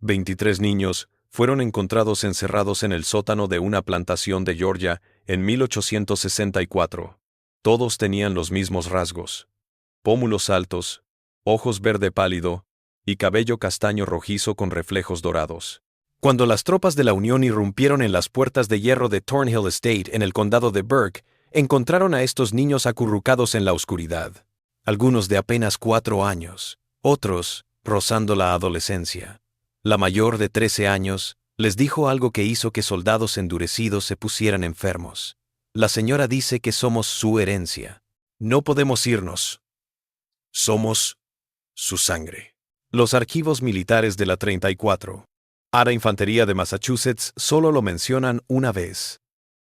23 niños fueron encontrados encerrados en el sótano de una plantación de Georgia en 1864. Todos tenían los mismos rasgos: pómulos altos, ojos verde pálido y cabello castaño rojizo con reflejos dorados. Cuando las tropas de la Unión irrumpieron en las puertas de hierro de Thornhill Estate en el condado de Burke, encontraron a estos niños acurrucados en la oscuridad. Algunos de apenas 4 años, otros rozando la adolescencia. La mayor, de 13 años, les dijo algo que hizo que soldados endurecidos se pusieran enfermos. La señora dice que somos su herencia. No podemos irnos. Somos su sangre. Los archivos militares de la 34. Ara Infantería de Massachusetts solo lo mencionan una vez,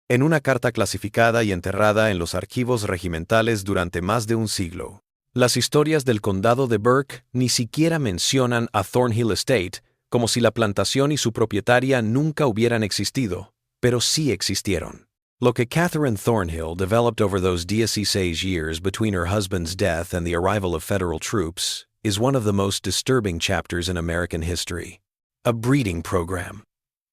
en una carta clasificada y enterrada en los archivos regimentales durante más de un siglo. Las historias del condado de Burke ni siquiera mencionan a Thornhill Estate, como si la plantación y su propietaria nunca hubieran existido, pero sí existieron. Lo que Catherine Thornhill developed over those 16 years between her husband's death and the arrival of federal troops is one of the most disturbing chapters in American history. A breeding program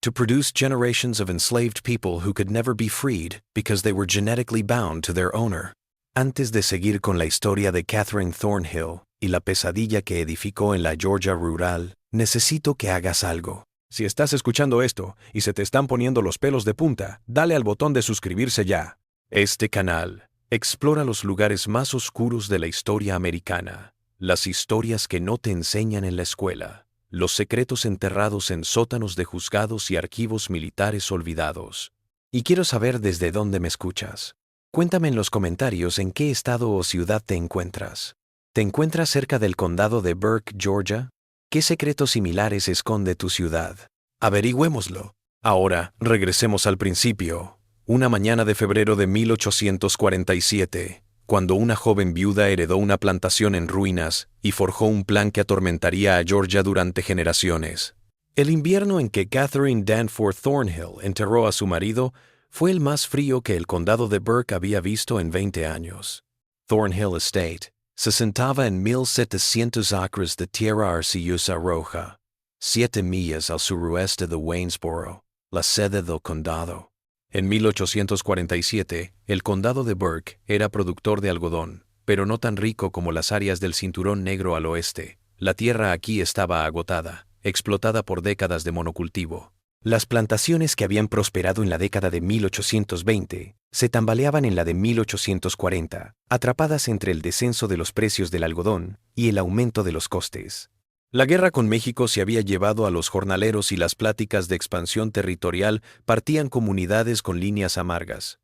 to produce generations of enslaved people who could never be freed because they were genetically bound to their owner. Antes de seguir con la historia de Catherine Thornhill y la pesadilla que edificó en la Georgia rural, necesito que hagas algo. Si estás escuchando esto y se te están poniendo los pelos de punta, dale al botón de suscribirse ya. Este canal explora los lugares más oscuros de la historia americana, las historias que no te enseñan en la escuela, los secretos enterrados en sótanos de juzgados y archivos militares olvidados. Y quiero saber desde dónde me escuchas. Cuéntame en los comentarios en qué estado o ciudad te encuentras. ¿Te encuentras cerca del condado de Burke, Georgia? ¿Qué secretos similares esconde tu ciudad? Averigüémoslo. Ahora, regresemos al principio. Una mañana de febrero de 1847, cuando una joven viuda heredó una plantación en ruinas y forjó un plan que atormentaría a Georgia durante generaciones. El invierno en que Catherine Danforth Thornhill enterró a su marido fue el más frío que el condado de Burke había visto en 20 años. Thornhill Estate se sentaba en 1,700 acres de tierra arcillosa roja, 7 millas al suroeste de Waynesboro, la sede del condado. En 1847, el condado de Burke era productor de algodón, pero no tan rico como las áreas del Cinturón Negro al oeste. La tierra aquí estaba agotada, explotada por décadas de monocultivo. Las plantaciones que habían prosperado en la década de 1820 se tambaleaban en la de 1840, atrapadas entre el descenso de los precios del algodón y el aumento de los costes. La guerra con México se había llevado a los jornaleros y las pláticas de expansión territorial partían comunidades con líneas amargas.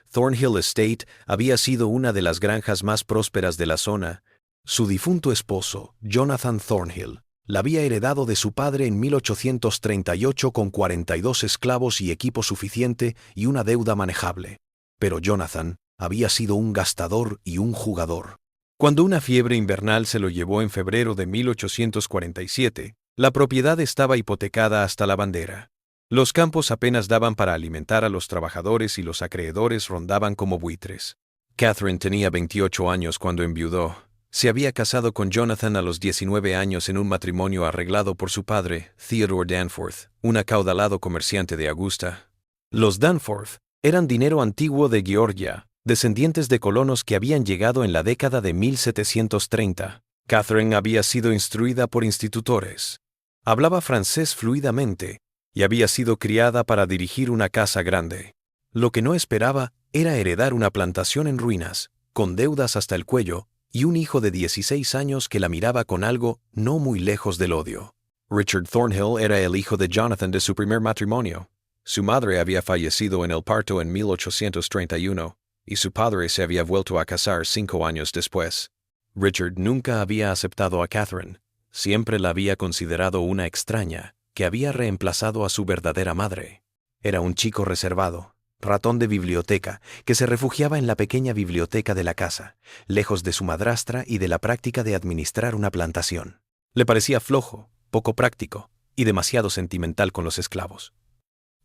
Thornhill Estate había sido una de las granjas más prósperas de la zona. Su difunto esposo, Jonathan Thornhill, la había heredado de su padre en 1838 con 42 esclavos y equipo suficiente y una deuda manejable. Pero Jonathan había sido un gastador y un jugador. Cuando una fiebre invernal se lo llevó en febrero de 1847, la propiedad estaba hipotecada hasta la bandera. Los campos apenas daban para alimentar a los trabajadores y los acreedores rondaban como buitres. Catherine tenía 28 años cuando enviudó. Se había casado con Jonathan a los 19 años en un matrimonio arreglado por su padre, Theodore Danforth, un acaudalado comerciante de Augusta. Los Danforth eran dinero antiguo de Georgia, descendientes de colonos que habían llegado en la década de 1730. Catherine había sido instruida por institutores. Hablaba francés fluidamente y había sido criada para dirigir una casa grande. Lo que no esperaba era heredar una plantación en ruinas, con deudas hasta el cuello, y un hijo de 16 años que la miraba con algo no muy lejos del odio. Richard Thornhill era el hijo de Jonathan de su primer matrimonio. Su madre había fallecido en el parto en 1831, y su padre se había vuelto a casar 5 años después. Richard nunca había aceptado a Catherine. Siempre la había considerado una extraña, que había reemplazado a su verdadera madre. Era un chico reservado, ratón de biblioteca, que se refugiaba en la pequeña biblioteca de la casa, lejos de su madrastra y de la práctica de administrar una plantación. Le parecía flojo, poco práctico y demasiado sentimental con los esclavos.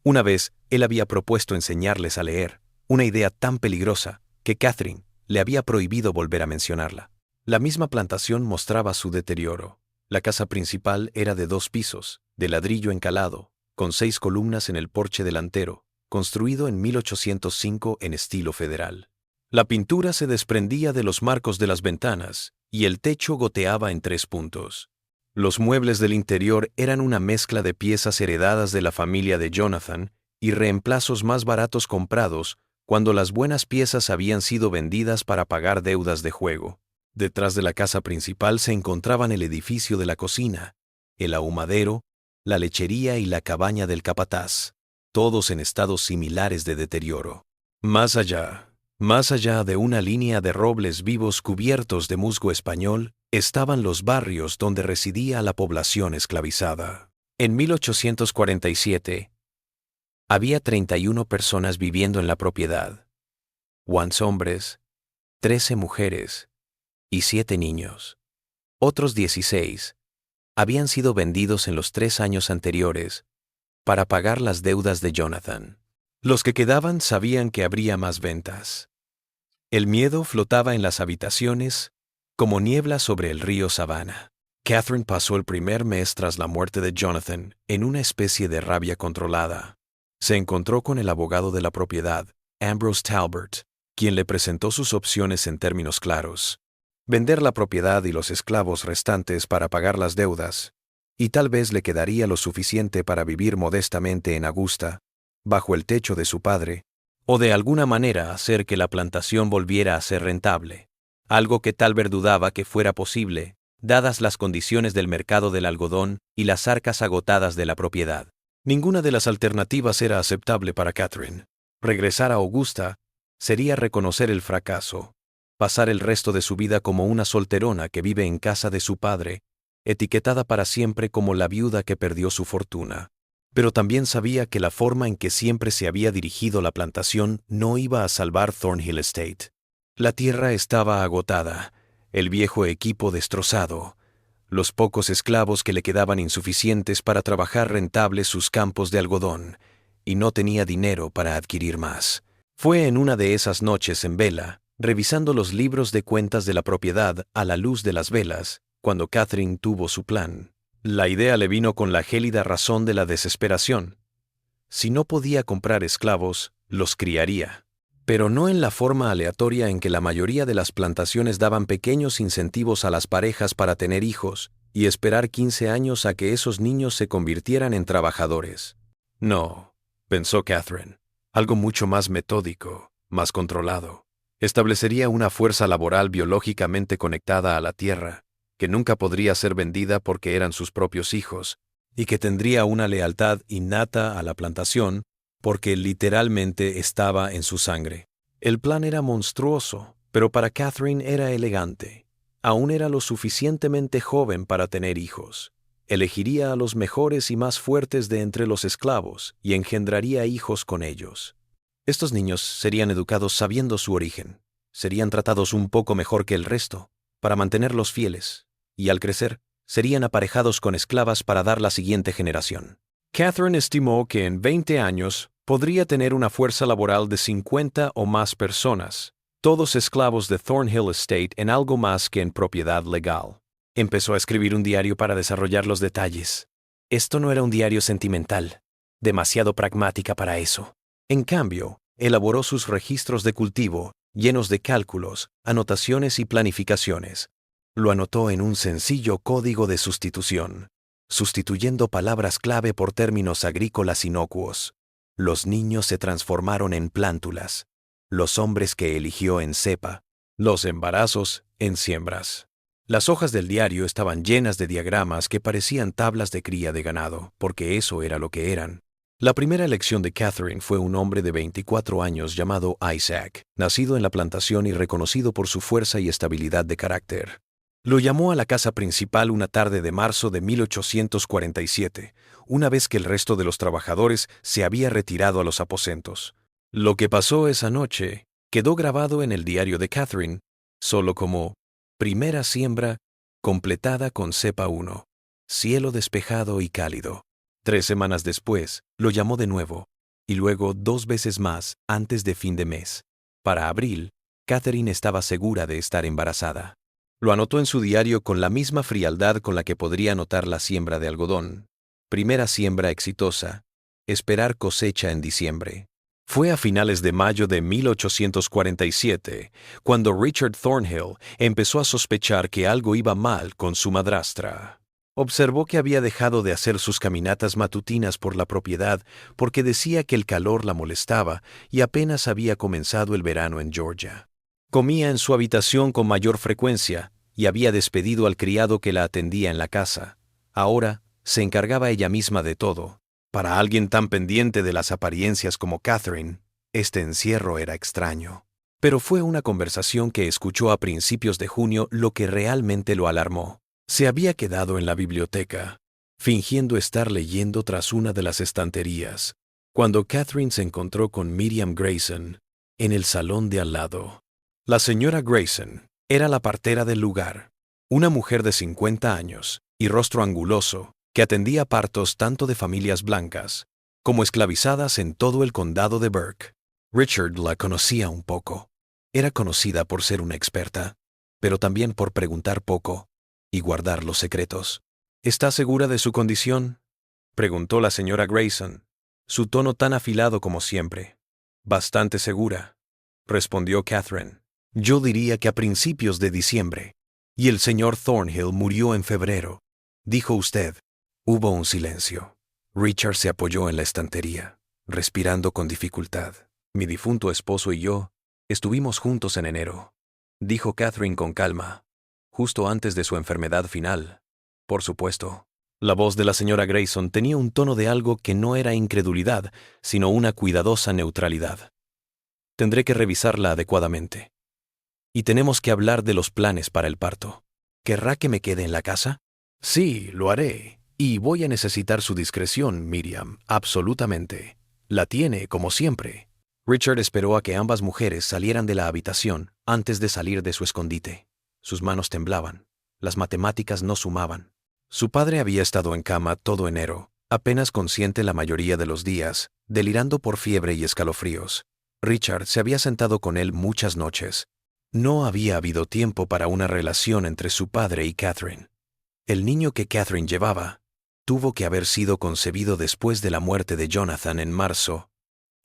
Una vez, él había propuesto enseñarles a leer, una idea tan peligrosa que Catherine le había prohibido volver a mencionarla. La misma plantación mostraba su deterioro. La casa principal era de 2 pisos, de ladrillo encalado, con 6 columnas en el porche delantero, construido en 1805 en estilo federal. La pintura se desprendía de los marcos de las ventanas, y el techo goteaba en 3 puntos. Los muebles del interior eran una mezcla de piezas heredadas de la familia de Jonathan y reemplazos más baratos comprados cuando las buenas piezas habían sido vendidas para pagar deudas de juego. Detrás de la casa principal se encontraban el edificio de la cocina, el ahumadero, la lechería y la cabaña del capataz, todos en estados similares de deterioro. Más allá de una línea de robles vivos cubiertos de musgo español, estaban los barrios donde residía la población esclavizada. En 1847, había 31 personas viviendo en la propiedad, 11 hombres, 13 mujeres y 7 niños. Otros 16 habían sido vendidos en los 3 años anteriores para pagar las deudas de Jonathan. Los que quedaban sabían que habría más ventas. El miedo flotaba en las habitaciones como niebla sobre el río Savannah. Catherine pasó el primer mes tras la muerte de Jonathan en una especie de rabia controlada. Se encontró con el abogado de la propiedad, Ambrose Talbot, quien le presentó sus opciones en términos claros: vender la propiedad y los esclavos restantes para pagar las deudas, y tal vez le quedaría lo suficiente para vivir modestamente en Augusta, bajo el techo de su padre, o de alguna manera hacer que la plantación volviera a ser rentable, algo que Talbot dudaba que fuera posible, dadas las condiciones del mercado del algodón y las arcas agotadas de la propiedad. Ninguna de las alternativas era aceptable para Catherine. Regresar a Augusta sería reconocer el fracaso, pasar el resto de su vida como una solterona que vive en casa de su padre, etiquetada para siempre como la viuda que perdió su fortuna. Pero también sabía que la forma en que siempre se había dirigido la plantación no iba a salvar Thornhill Estate. La tierra estaba agotada, el viejo equipo destrozado, los pocos esclavos que le quedaban insuficientes para trabajar rentables sus campos de algodón, y no tenía dinero para adquirir más. Fue en una de esas noches en vela, revisando los libros de cuentas de la propiedad a la luz de las velas, cuando Catherine tuvo su plan. La idea le vino con la gélida razón de la desesperación. Si no podía comprar esclavos, los criaría. Pero no en la forma aleatoria en que la mayoría de las plantaciones daban pequeños incentivos a las parejas para tener hijos y esperar 15 años a que esos niños se convirtieran en trabajadores. No, pensó Catherine, algo mucho más metódico, más controlado. Establecería una fuerza laboral biológicamente conectada a la tierra, que nunca podría ser vendida porque eran sus propios hijos, y que tendría una lealtad innata a la plantación, porque literalmente estaba en su sangre. El plan era monstruoso, pero para Catherine era elegante. Aún era lo suficientemente joven para tener hijos. Elegiría a los mejores y más fuertes de entre los esclavos y engendraría hijos con ellos. Estos niños serían educados sabiendo su origen. Serían tratados un poco mejor que el resto, para mantenerlos fieles, y al crecer, serían aparejados con esclavas para dar la siguiente generación. Catherine estimó que en 20 años podría tener una fuerza laboral de 50 o más personas, todos esclavos de Thornhill Estate en algo más que en propiedad legal. Empezó a escribir un diario para desarrollar los detalles. Esto no era un diario sentimental, demasiado pragmática para eso. En cambio, elaboró sus registros de cultivo, llenos de cálculos, anotaciones y planificaciones. Lo anotó en un sencillo código de sustitución, sustituyendo palabras clave por términos agrícolas inocuos. Los niños se transformaron en plántulas, los hombres que eligió en cepa, los embarazos en siembras. Las hojas del diario estaban llenas de diagramas que parecían tablas de cría de ganado, porque eso era lo que eran. La primera elección de Catherine fue un hombre de 24 años llamado Isaac, nacido en la plantación y reconocido por su fuerza y estabilidad de carácter. Lo llamó a la casa principal una tarde de marzo de 1847, una vez que el resto de los trabajadores se había retirado a los aposentos. Lo que pasó esa noche quedó grabado en el diario de Catherine, solo como primera siembra completada con cepa 1, cielo despejado y cálido. 3 semanas después, lo llamó de nuevo, y luego 2 veces más antes de fin de mes. Para abril, Catherine estaba segura de estar embarazada. Lo anotó en su diario con la misma frialdad con la que podría anotar la siembra de algodón. Primera siembra exitosa. Esperar cosecha en diciembre. Fue a finales de mayo de 1847 cuando Richard Thornhill empezó a sospechar que algo iba mal con su madrastra. Observó que había dejado de hacer sus caminatas matutinas por la propiedad porque decía que el calor la molestaba y apenas había comenzado el verano en Georgia. Comía en su habitación con mayor frecuencia y había despedido al criado que la atendía en la casa. Ahora se encargaba ella misma de todo. Para alguien tan pendiente de las apariencias como Catherine, este encierro era extraño. Pero fue una conversación que escuchó a principios de junio lo que realmente lo alarmó. Se había quedado en la biblioteca, fingiendo estar leyendo tras una de las estanterías, cuando Catherine se encontró con Miriam Grayson en el salón de al lado. La señora Grayson era la partera del lugar, una mujer de 50 años y rostro anguloso, que atendía partos tanto de familias blancas como esclavizadas en todo el condado de Burke. Richard la conocía un poco. Era conocida por ser una experta, pero también por preguntar poco y guardar los secretos. ¿Está segura de su condición?, preguntó la señora Grayson, su tono tan afilado como siempre. Bastante segura, respondió Catherine. Yo diría que a principios de diciembre. Y el señor Thornhill murió en febrero, dijo usted. Hubo un silencio. Richard se apoyó en la estantería, respirando con dificultad. Mi difunto esposo y yo estuvimos juntos en enero, dijo Catherine con calma, justo antes de su enfermedad final. Por supuesto. La voz de la señora Grayson tenía un tono de algo que no era incredulidad, sino una cuidadosa neutralidad. Tendré que revisarla adecuadamente. Y tenemos que hablar de los planes para el parto. ¿Querrá que me quede en la casa? Sí, lo haré. Y voy a necesitar su discreción, Miriam, absolutamente. La tiene, como siempre. Richard esperó a que ambas mujeres salieran de la habitación antes de salir de su escondite. Sus manos temblaban. Las matemáticas no sumaban. Su padre había estado en cama todo enero, apenas consciente la mayoría de los días, delirando por fiebre y escalofríos. Richard se había sentado con él muchas noches. No había habido tiempo para una relación entre su padre y Catherine. El niño que Catherine llevaba tuvo que haber sido concebido después de la muerte de Jonathan en marzo,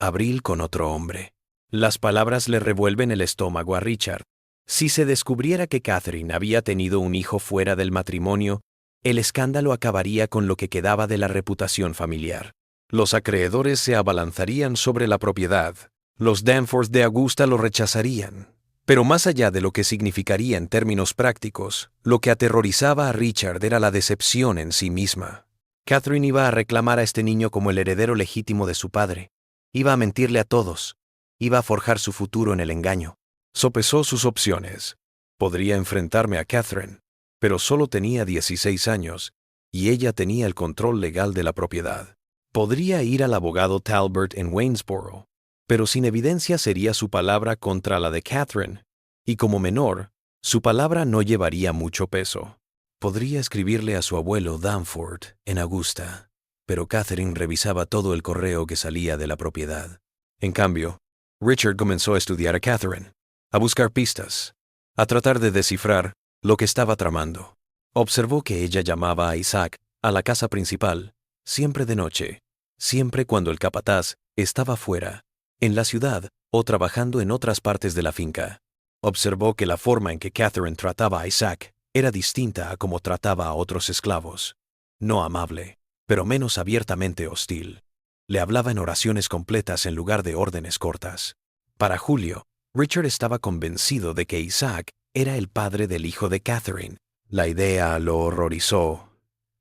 abril con otro hombre. Las palabras le revuelven el estómago a Richard. Si se descubriera que Catherine había tenido un hijo fuera del matrimonio, el escándalo acabaría con lo que quedaba de la reputación familiar. Los acreedores se abalanzarían sobre la propiedad. Los Danforth de Augusta lo rechazarían. Pero más allá de lo que significaría en términos prácticos, lo que aterrorizaba a Richard era la decepción en sí misma. Catherine iba a reclamar a este niño como el heredero legítimo de su padre. Iba a mentirle a todos. Iba a forjar su futuro en el engaño. Sopesó sus opciones. Podría enfrentarme a Catherine, pero solo tenía 16 años, y ella tenía el control legal de la propiedad. Podría ir al abogado Talbert en Waynesboro, pero sin evidencia sería su palabra contra la de Catherine, y como menor, su palabra no llevaría mucho peso. Podría escribirle a su abuelo Danforth en Augusta, pero Catherine revisaba todo el correo que salía de la propiedad. En cambio, Richard comenzó a estudiar a Catherine, a buscar pistas, a tratar de descifrar lo que estaba tramando. Observó que ella llamaba a Isaac a la casa principal, siempre de noche, siempre cuando el capataz estaba fuera, en la ciudad o trabajando en otras partes de la finca. Observó que la forma en que Catherine trataba a Isaac era distinta a como trataba a otros esclavos. No amable, pero menos abiertamente hostil. Le hablaba en oraciones completas en lugar de órdenes cortas. Para julio, Richard estaba convencido de que Isaac era el padre del hijo de Catherine. La idea lo horrorizó,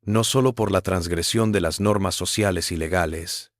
no solo por la transgresión de las normas sociales y legales,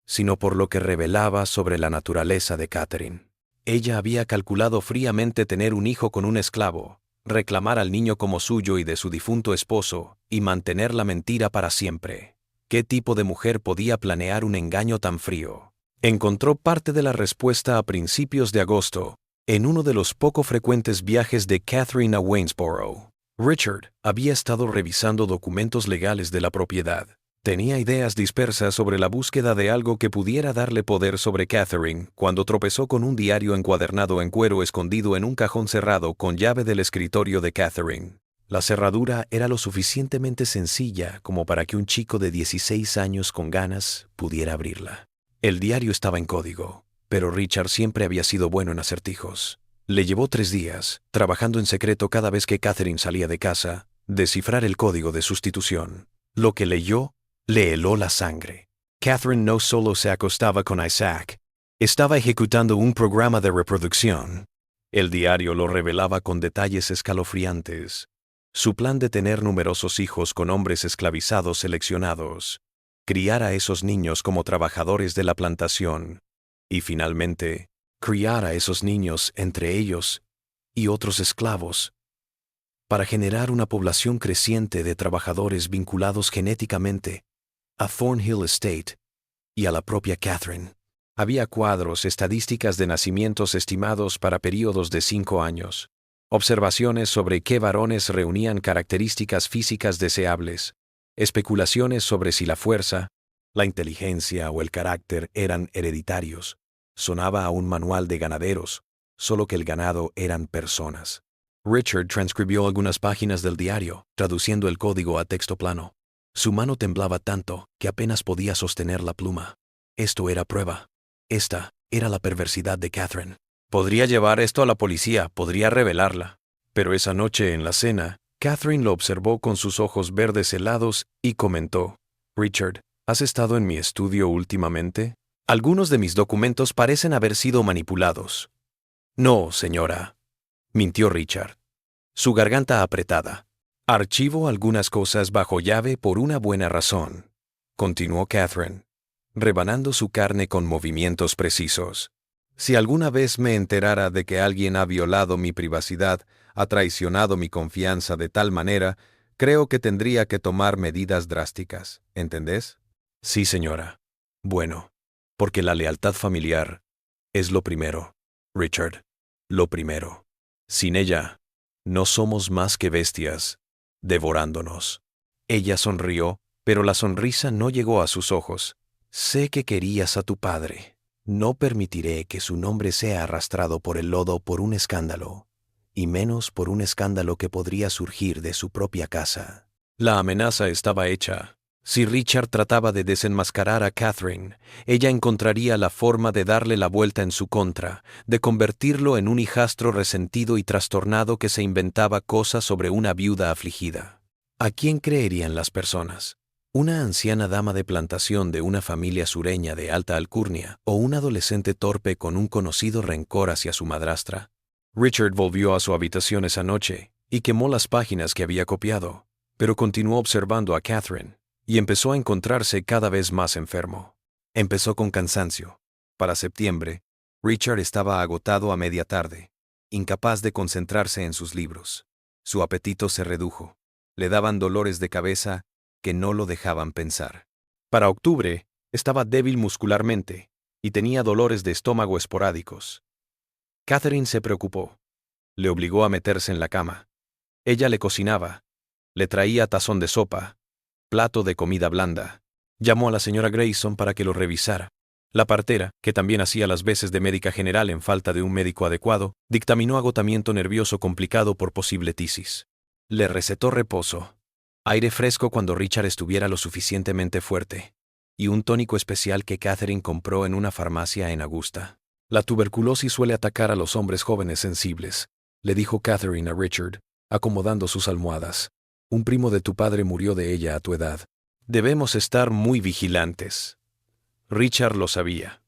sino por lo que revelaba sobre la naturaleza de Catherine. Ella había calculado fríamente tener un hijo con un esclavo, reclamar al niño como suyo y de su difunto esposo, y mantener la mentira para siempre. ¿Qué tipo de mujer podía planear un engaño tan frío? Encontró parte de la respuesta a principios de agosto, en uno de los poco frecuentes viajes de Catherine a Waynesboro. Richard había estado revisando documentos legales de la propiedad. Tenía ideas dispersas sobre la búsqueda de algo que pudiera darle poder sobre Catherine cuando tropezó con un diario encuadernado en cuero escondido en un cajón cerrado con llave del escritorio de Catherine. La cerradura era lo suficientemente sencilla como para que un chico de 16 años con ganas pudiera abrirla. El diario estaba en código, pero Richard siempre había sido bueno en acertijos. Le llevó 3 días, trabajando en secreto cada vez que Catherine salía de casa, descifrar el código de sustitución. Lo que leyó le heló la sangre. Catherine no solo se acostaba con Isaac, estaba ejecutando un programa de reproducción. El diario lo revelaba con detalles escalofriantes. Su plan de tener numerosos hijos con hombres esclavizados seleccionados, criar a esos niños como trabajadores de la plantación, y finalmente, criar a esos niños entre ellos y otros esclavos, para generar una población creciente de trabajadores vinculados genéticamente a Thornhill Estate y a la propia Catherine. Había cuadros, estadísticas de nacimientos estimados para períodos de 5 años, observaciones sobre qué varones reunían características físicas deseables, especulaciones sobre si la fuerza, la inteligencia o el carácter eran hereditarios. Sonaba a un manual de ganaderos, solo que el ganado eran personas. Richard transcribió algunas páginas del diario, traduciendo el código a texto plano. Su mano temblaba tanto que apenas podía sostener la pluma. Esto era prueba. Esta era la perversidad de Catherine. Podría llevar esto a la policía, podría revelarla. Pero esa noche en la cena, Catherine lo observó con sus ojos verdes helados y comentó: «Richard, ¿has estado en mi estudio últimamente? Algunos de mis documentos parecen haber sido manipulados». «No, señora», mintió Richard, su garganta apretada. «Archivo algunas cosas bajo llave por una buena razón», continuó Catherine, rebanando su carne con movimientos precisos. «Si alguna vez me enterara de que alguien ha violado mi privacidad, ha traicionado mi confianza de tal manera, creo que tendría que tomar medidas drásticas. ¿Entendés?» «Sí, señora». «Bueno, porque la lealtad familiar es lo primero, Richard, lo primero. Sin ella, no somos más que bestias, devorándonos». Ella sonrió, pero la sonrisa no llegó a sus ojos. «Sé que querías a tu padre. No permitiré que su nombre sea arrastrado por el lodo por un escándalo, y menos por un escándalo que podría surgir de su propia casa». La amenaza estaba hecha. Si Richard trataba de desenmascarar a Catherine, ella encontraría la forma de darle la vuelta en su contra, de convertirlo en un hijastro resentido y trastornado que se inventaba cosas sobre una viuda afligida. ¿A quién creerían las personas? ¿Una anciana dama de plantación de una familia sureña de alta alcurnia o un adolescente torpe con un conocido rencor hacia su madrastra? Richard volvió a su habitación esa noche y quemó las páginas que había copiado, pero continuó observando a Catherine y empezó a encontrarse cada vez más enfermo. Empezó con cansancio. Para septiembre, Richard estaba agotado a media tarde, incapaz de concentrarse en sus libros. Su apetito se redujo. Le daban dolores de cabeza que no lo dejaban pensar. Para octubre, estaba débil muscularmente y tenía dolores de estómago esporádicos. Catherine se preocupó. Le obligó a meterse en la cama. Ella le cocinaba. Le traía tazón de sopa, plato de comida blanda. Llamó a la señora Grayson para que lo revisara. La partera, que también hacía las veces de médica general en falta de un médico adecuado, dictaminó agotamiento nervioso complicado por posible tisis. Le recetó reposo, aire fresco cuando Richard estuviera lo suficientemente fuerte, y un tónico especial que Catherine compró en una farmacia en Augusta. «La tuberculosis suele atacar a los hombres jóvenes sensibles», le dijo Catherine a Richard, acomodando sus almohadas. «Un primo de tu padre murió de ella a tu edad. Debemos estar muy vigilantes». Richard lo sabía.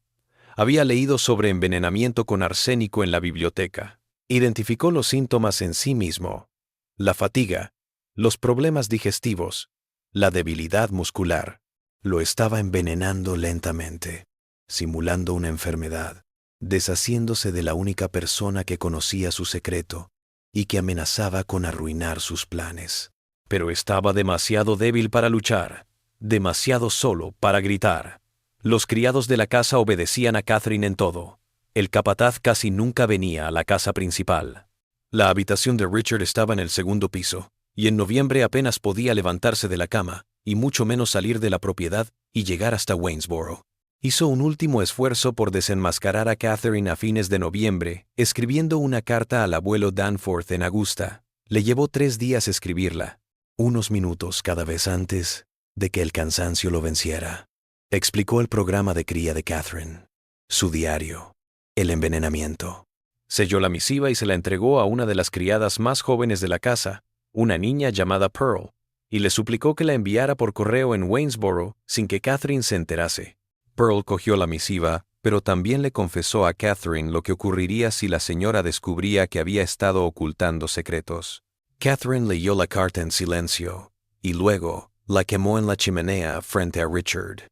Había leído sobre envenenamiento con arsénico en la biblioteca. Identificó los síntomas en sí mismo: la fatiga, los problemas digestivos, la debilidad muscular. Lo estaba envenenando lentamente, simulando una enfermedad, deshaciéndose de la única persona que conocía su secreto y que amenazaba con arruinar sus planes. Pero estaba demasiado débil para luchar, demasiado solo para gritar. Los criados de la casa obedecían a Catherine en todo. El capataz casi nunca venía a la casa principal. La habitación de Richard estaba en el segundo piso, y en noviembre apenas podía levantarse de la cama, y mucho menos salir de la propiedad y llegar hasta Waynesboro. Hizo un último esfuerzo por desenmascarar a Catherine a fines de noviembre, escribiendo una carta al abuelo Danforth en Augusta. Le llevó 3 días escribirla, unos minutos cada vez antes de que el cansancio lo venciera. Explicó el programa de cría de Catherine, su diario, el envenenamiento. Selló la misiva y se la entregó a una de las criadas más jóvenes de la casa, una niña llamada Pearl, y le suplicó que la enviara por correo en Waynesboro sin que Catherine se enterase. Pearl cogió la misiva, pero también le confesó a Catherine lo que ocurriría si la señora descubría que había estado ocultando secretos. Catherine leyó la carta en silencio, y luego la quemó en la chimenea frente a Richard.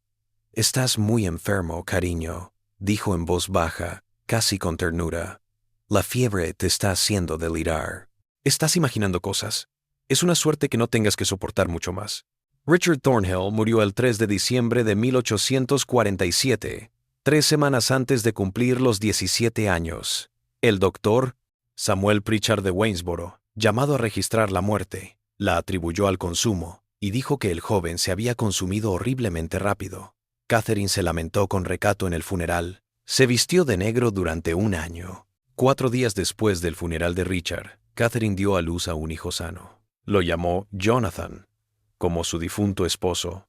«Estás muy enfermo, cariño», dijo en voz baja, casi con ternura. «La fiebre te está haciendo delirar. Estás imaginando cosas. Es una suerte que no tengas que soportar mucho más». Richard Thornhill murió el 3 de diciembre de 1847, 3 semanas antes de cumplir los 17 años. El doctor, Samuel Pritchard de Waynesboro, llamado a registrar la muerte, la atribuyó al consumo y dijo que el joven se había consumido horriblemente rápido. Catherine se lamentó con recato en el funeral. Se vistió de negro durante 1 año. 4 días después del funeral de Richard, Catherine dio a luz a un hijo sano. Lo llamó Jonathan, como su difunto esposo,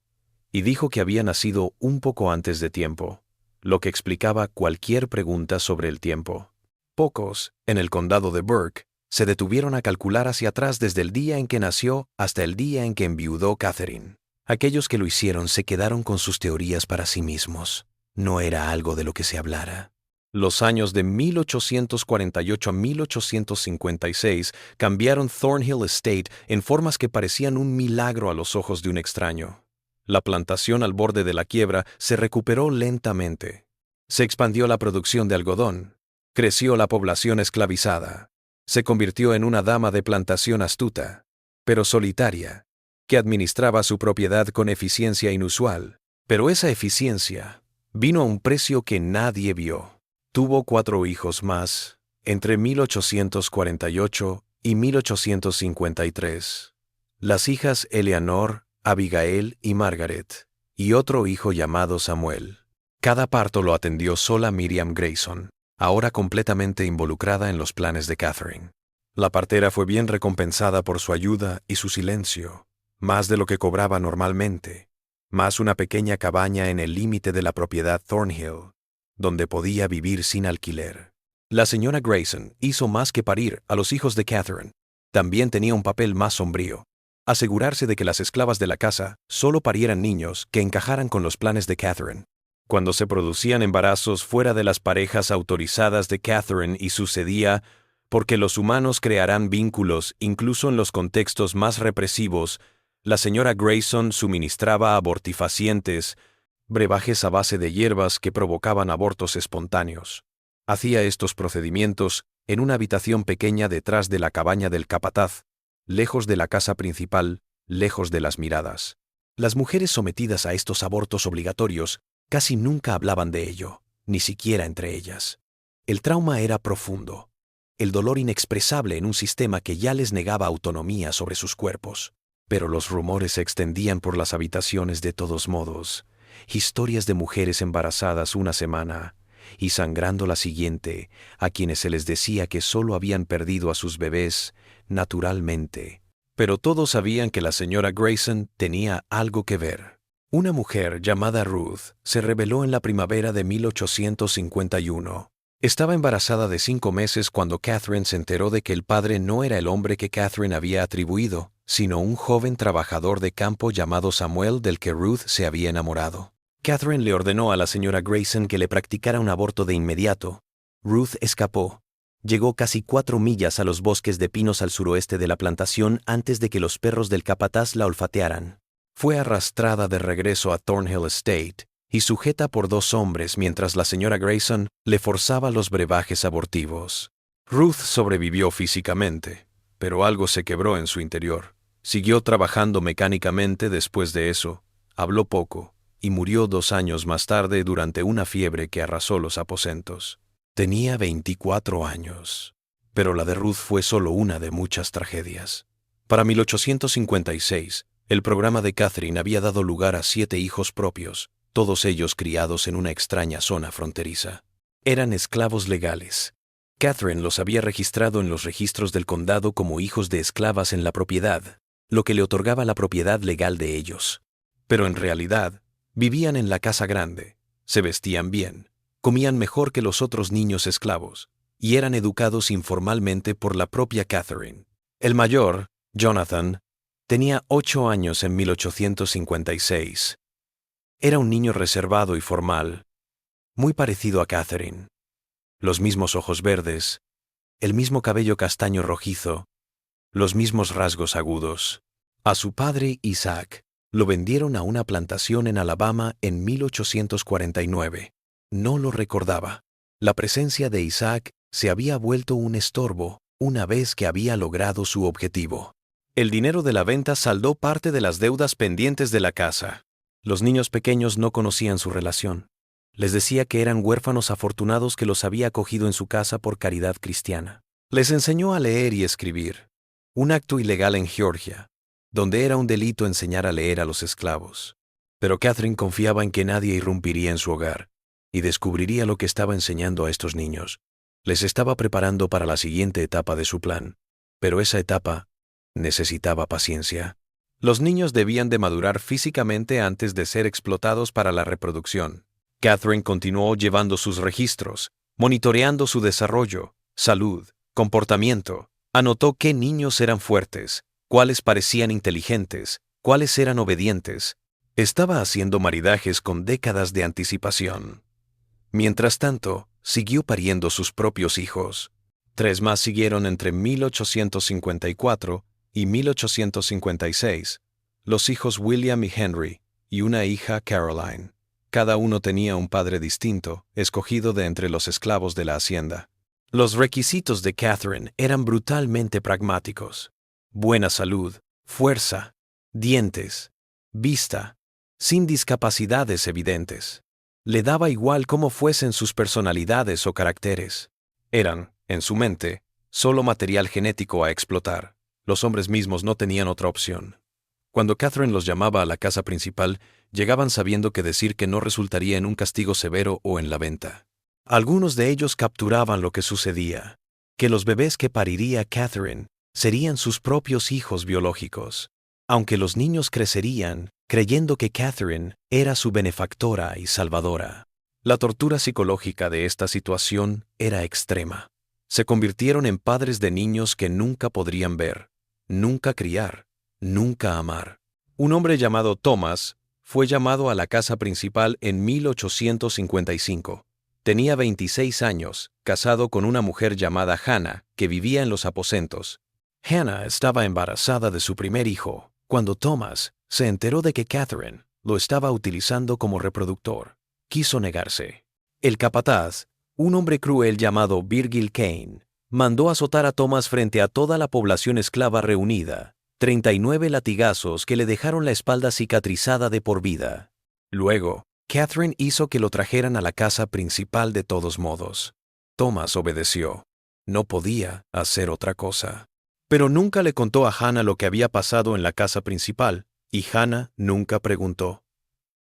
y dijo que había nacido un poco antes de tiempo, lo que explicaba cualquier pregunta sobre el tiempo. Pocos, en el condado de Burke, se detuvieron a calcular hacia atrás desde el día en que nació hasta el día en que enviudó Catherine. Aquellos que lo hicieron se quedaron con sus teorías para sí mismos. No era algo de lo que se hablara. Los años de 1848 a 1856 cambiaron Thornhill Estate en formas que parecían un milagro a los ojos de un extraño. La plantación al borde de la quiebra se recuperó lentamente. Se expandió la producción de algodón. Creció la población esclavizada. Se convirtió en una dama de plantación astuta, pero solitaria, que administraba su propiedad con eficiencia inusual. Pero esa eficiencia vino a un precio que nadie vio. Tuvo 4 hijos más, entre 1848 y 1853. Las hijas Eleanor, Abigail y Margaret, y otro hijo llamado Samuel. Cada parto lo atendió sola Miriam Grayson, ahora completamente involucrada en los planes de Catherine. La partera fue bien recompensada por su ayuda y su silencio, más de lo que cobraba normalmente, más una pequeña cabaña en el límite de la propiedad Thornhill, donde podía vivir sin alquiler. La señora Grayson hizo más que parir a los hijos de Catherine. También tenía un papel más sombrío: asegurarse de que las esclavas de la casa solo parieran niños que encajaran con los planes de Catherine. Cuando se producían embarazos fuera de las parejas autorizadas de Catherine, y sucedía porque los humanos crearán vínculos incluso en los contextos más represivos, la señora Grayson suministraba abortifacientes, brebajes a base de hierbas que provocaban abortos espontáneos. Hacía estos procedimientos en una habitación pequeña detrás de la cabaña del capataz, lejos de la casa principal, lejos de las miradas. Las mujeres sometidas a estos abortos obligatorios casi nunca hablaban de ello, ni siquiera entre ellas. El trauma era profundo, el dolor inexpresable en un sistema que ya les negaba autonomía sobre sus cuerpos. Pero los rumores se extendían por las habitaciones de todos modos. Historias de mujeres embarazadas una semana y sangrando la siguiente, a quienes se les decía que solo habían perdido a sus bebés naturalmente. Pero todos sabían que la señora Grayson tenía algo que ver. Una mujer llamada Ruth se reveló en la primavera de 1851. Estaba embarazada de 5 meses cuando Catherine se enteró de que el padre no era el hombre que Catherine había atribuido, sino un joven trabajador de campo llamado Samuel, del que Ruth se había enamorado. Catherine le ordenó a la señora Grayson que le practicara un aborto de inmediato. Ruth escapó. Llegó casi 4 millas a los bosques de pinos al suroeste de la plantación antes de que los perros del capataz la olfatearan. Fue arrastrada de regreso a Thornhill Estate y sujeta por 2 hombres mientras la señora Grayson le forzaba los brebajes abortivos. Ruth sobrevivió físicamente, pero algo se quebró en su interior. Siguió trabajando mecánicamente después de eso, habló poco y murió 2 años más tarde durante una fiebre que arrasó los aposentos. Tenía 24 años, pero la de Ruth fue solo una de muchas tragedias. Para 1856, el programa de Catherine había dado lugar a 7 hijos propios, todos ellos criados en una extraña zona fronteriza. Eran esclavos legales, Catherine los había registrado en los registros del condado como hijos de esclavas en la propiedad, lo que le otorgaba la propiedad legal de ellos. Pero en realidad, vivían en la casa grande, se vestían bien, comían mejor que los otros niños esclavos, y eran educados informalmente por la propia Catherine. El mayor, Jonathan, tenía 8 años en 1856. Era un niño reservado y formal, muy parecido a Catherine. Los mismos ojos verdes, el mismo cabello castaño rojizo, los mismos rasgos agudos. A su padre, Isaac, lo vendieron a una plantación en Alabama en 1849. No lo recordaba. La presencia de Isaac se había vuelto un estorbo una vez que había logrado su objetivo. El dinero de la venta saldó parte de las deudas pendientes de la casa. Los niños pequeños no conocían su relación. Les decía que eran huérfanos afortunados que los había acogido en su casa por caridad cristiana. Les enseñó a leer y escribir, un acto ilegal en Georgia, donde era un delito enseñar a leer a los esclavos. Pero Catherine confiaba en que nadie irrumpiría en su hogar y descubriría lo que estaba enseñando a estos niños. Les estaba preparando para la siguiente etapa de su plan, pero esa etapa necesitaba paciencia. Los niños debían de madurar físicamente antes de ser explotados para la reproducción. Catherine continuó llevando sus registros, monitoreando su desarrollo, salud, comportamiento. Anotó qué niños eran fuertes, cuáles parecían inteligentes, cuáles eran obedientes. Estaba haciendo maridajes con décadas de anticipación. Mientras tanto, siguió pariendo sus propios hijos. 3 más siguieron entre 1854 y 1856, los hijos William y Henry, y una hija, Caroline. Cada uno tenía un padre distinto, escogido de entre los esclavos de la hacienda. Los requisitos de Catherine eran brutalmente pragmáticos. Buena salud, fuerza, dientes, vista, sin discapacidades evidentes. Le daba igual cómo fuesen sus personalidades o caracteres. Eran, en su mente, solo material genético a explotar. Los hombres mismos no tenían otra opción. Cuando Catherine los llamaba a la casa principal, llegaban sabiendo que decir que no resultaría en un castigo severo o en la venta. Algunos de ellos capturaban lo que sucedía, que los bebés que pariría Catherine serían sus propios hijos biológicos, aunque los niños crecerían creyendo que Catherine era su benefactora y salvadora. La tortura psicológica de esta situación era extrema. Se convirtieron en padres de niños que nunca podrían ver, nunca criar, nunca amar. Un hombre llamado Thomas fue llamado a la casa principal en 1855. Tenía 26 años, casado con una mujer llamada Hannah, que vivía en los aposentos. Hannah estaba embarazada de su primer hijo, cuando Thomas se enteró de que Catherine lo estaba utilizando como reproductor. Quiso negarse. El capataz, un hombre cruel llamado Virgil Kane, mandó azotar a Thomas frente a toda la población esclava reunida, 39 latigazos que le dejaron la espalda cicatrizada de por vida. Luego, Catherine hizo que lo trajeran a la casa principal de todos modos. Thomas obedeció. No podía hacer otra cosa. Pero nunca le contó a Hannah lo que había pasado en la casa principal, y Hannah nunca preguntó.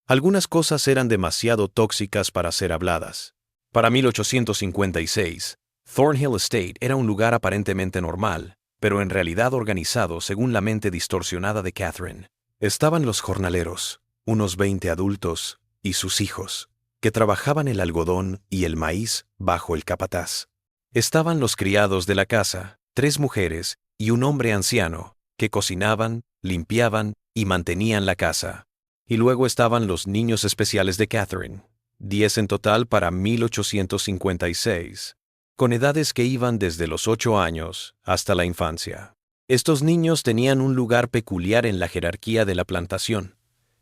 Algunas cosas eran demasiado tóxicas para ser habladas. Para 1856, Thornhill Estate era un lugar aparentemente normal, pero en realidad organizado según la mente distorsionada de Catherine. Estaban los jornaleros, unos 20 adultos, y sus hijos, que trabajaban el algodón y el maíz bajo el capataz. Estaban los criados de la casa, 3 mujeres y un hombre anciano, que cocinaban, limpiaban y mantenían la casa. Y luego estaban los niños especiales de Catherine, 10 en total para 1856, con edades que iban desde los 8 años hasta la infancia. Estos niños tenían un lugar peculiar en la jerarquía de la plantación.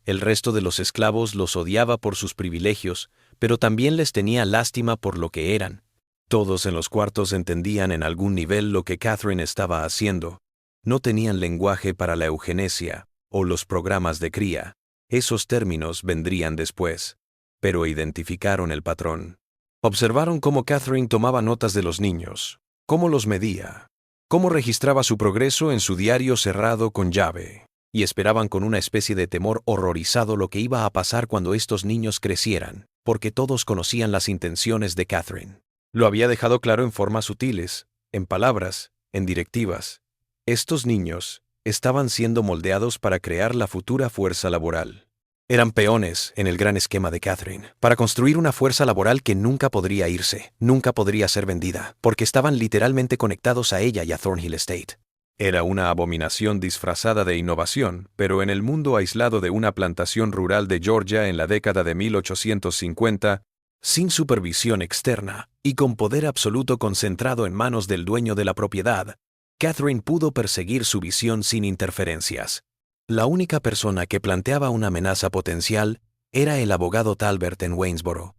El resto de los esclavos los odiaba por sus privilegios, pero también les tenía lástima por lo que eran. Todos en los cuartos entendían en algún nivel lo que Catherine estaba haciendo. No tenían lenguaje para la eugenesia o los programas de cría. Esos términos vendrían después, pero identificaron el patrón. Observaron cómo Catherine tomaba notas de los niños, cómo los medía, cómo registraba su progreso en su diario cerrado con llave. Y esperaban con una especie de temor horrorizado lo que iba a pasar cuando estos niños crecieran, porque todos conocían las intenciones de Catherine. Lo había dejado claro en formas sutiles, en palabras, en directivas. Estos niños estaban siendo moldeados para crear la futura fuerza laboral. Eran peones en el gran esquema de Catherine, para construir una fuerza laboral que nunca podría irse, nunca podría ser vendida, porque estaban literalmente conectados a ella y a Thornhill Estate. Era una abominación disfrazada de innovación, pero en el mundo aislado de una plantación rural de Georgia en la década de 1850, sin supervisión externa y con poder absoluto concentrado en manos del dueño de la propiedad, Catherine pudo perseguir su visión sin interferencias. La única persona que planteaba una amenaza potencial era el abogado Talbert en Waynesboro,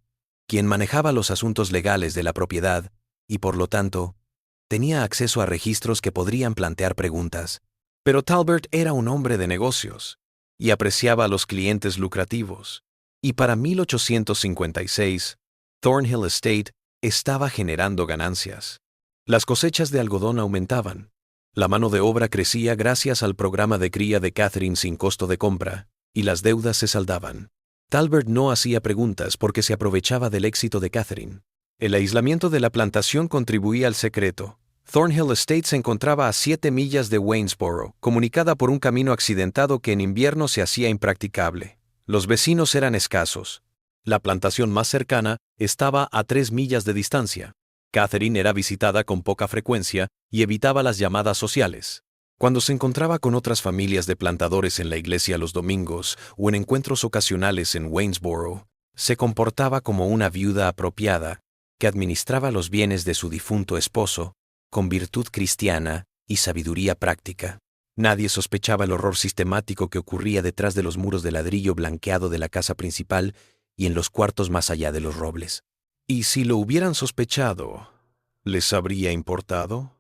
quien manejaba los asuntos legales de la propiedad y, por lo tanto, tenía acceso a registros que podrían plantear preguntas. Pero Talbert era un hombre de negocios y apreciaba a los clientes lucrativos. Y para 1856, Thornhill Estate estaba generando ganancias. Las cosechas de algodón aumentaban. La mano de obra crecía gracias al programa de cría de Catherine sin costo de compra, y las deudas se saldaban. Talbert no hacía preguntas porque se aprovechaba del éxito de Catherine. El aislamiento de la plantación contribuía al secreto. Thornhill Estate se encontraba a 7 millas de Waynesboro, comunicada por un camino accidentado que en invierno se hacía impracticable. Los vecinos eran escasos. La plantación más cercana estaba a 3 millas de distancia. Catherine era visitada con poca frecuencia y evitaba las llamadas sociales. Cuando se encontraba con otras familias de plantadores en la iglesia los domingos o en encuentros ocasionales en Waynesboro, se comportaba como una viuda apropiada que administraba los bienes de su difunto esposo con virtud cristiana y sabiduría práctica. Nadie sospechaba el horror sistemático que ocurría detrás de los muros de ladrillo blanqueado de la casa principal y en los cuartos más allá de los robles. ¿Y si lo hubieran sospechado, les habría importado?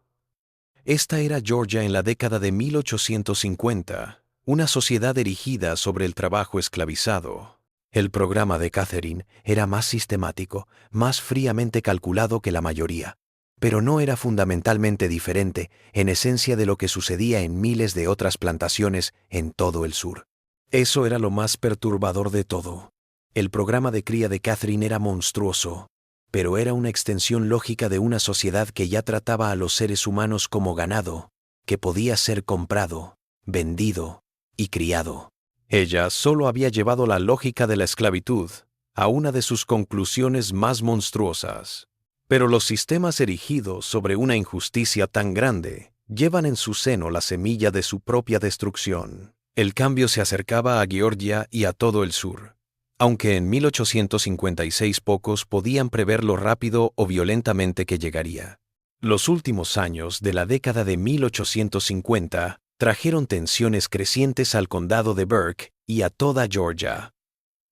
Esta era Georgia en la década de 1850, una sociedad erigida sobre el trabajo esclavizado. El programa de Catherine era más sistemático, más fríamente calculado que la mayoría, pero no era fundamentalmente diferente en esencia de lo que sucedía en miles de otras plantaciones en todo el sur. Eso era lo más perturbador de todo. El programa de cría de Catherine era monstruoso, pero era una extensión lógica de una sociedad que ya trataba a los seres humanos como ganado, que podía ser comprado, vendido y criado. Ella solo había llevado la lógica de la esclavitud a una de sus conclusiones más monstruosas. Pero los sistemas erigidos sobre una injusticia tan grande llevan en su seno la semilla de su propia destrucción. El cambio se acercaba a Georgia y a todo el sur. Aunque en 1856 pocos podían prever lo rápido o violentamente que llegaría. Los últimos años de la década de 1850 trajeron tensiones crecientes al condado de Burke y a toda Georgia.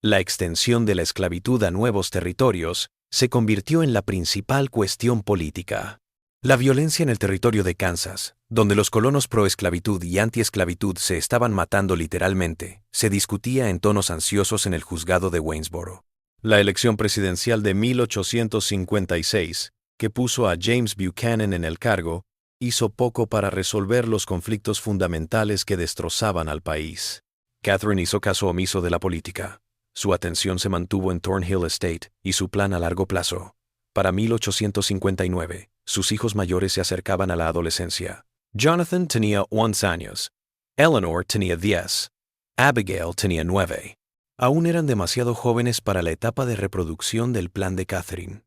La extensión de la esclavitud a nuevos territorios se convirtió en la principal cuestión política. La violencia en el territorio de Kansas, donde los colonos pro-esclavitud y anti-esclavitud se estaban matando literalmente, se discutía en tonos ansiosos en el juzgado de Waynesboro. La elección presidencial de 1856, que puso a James Buchanan en el cargo, hizo poco para resolver los conflictos fundamentales que destrozaban al país. Catherine hizo caso omiso de la política. Su atención se mantuvo en Thornhill Estate y su plan a largo plazo. Para 1859, sus hijos mayores se acercaban a la adolescencia. Jonathan tenía 11 años, Eleanor tenía 10, Abigail tenía 9. Aún eran demasiado jóvenes para la etapa de reproducción del plan de Catherine.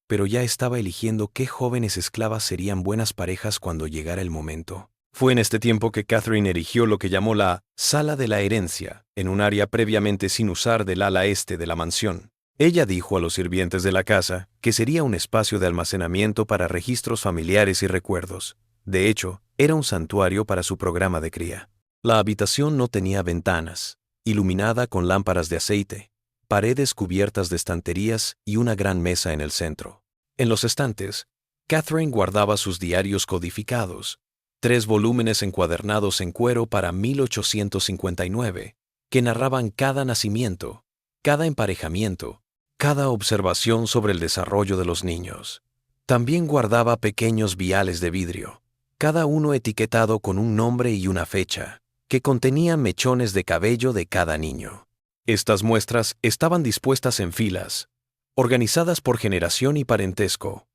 Pero ya estaba eligiendo qué jóvenes esclavas serían buenas parejas cuando llegara el momento. Fue en este tiempo que Catherine erigió lo que llamó la Sala de la Herencia, en un área previamente sin usar del ala este de la mansión. Ella dijo a los sirvientes de la casa que sería un espacio de almacenamiento para registros familiares y recuerdos. De hecho, era un santuario para su programa de cría. La habitación no tenía ventanas, iluminada con lámparas de aceite, paredes cubiertas de estanterías y una gran mesa en el centro. En los estantes, Catherine guardaba sus diarios codificados, 3 volúmenes encuadernados en cuero para 1859, que narraban cada nacimiento, cada emparejamiento, cada observación sobre el desarrollo de los niños. También guardaba pequeños viales de vidrio, cada uno etiquetado con un nombre y una fecha, que contenían mechones de cabello de cada niño. Estas muestras estaban dispuestas en filas, organizadas por generación y parentesco.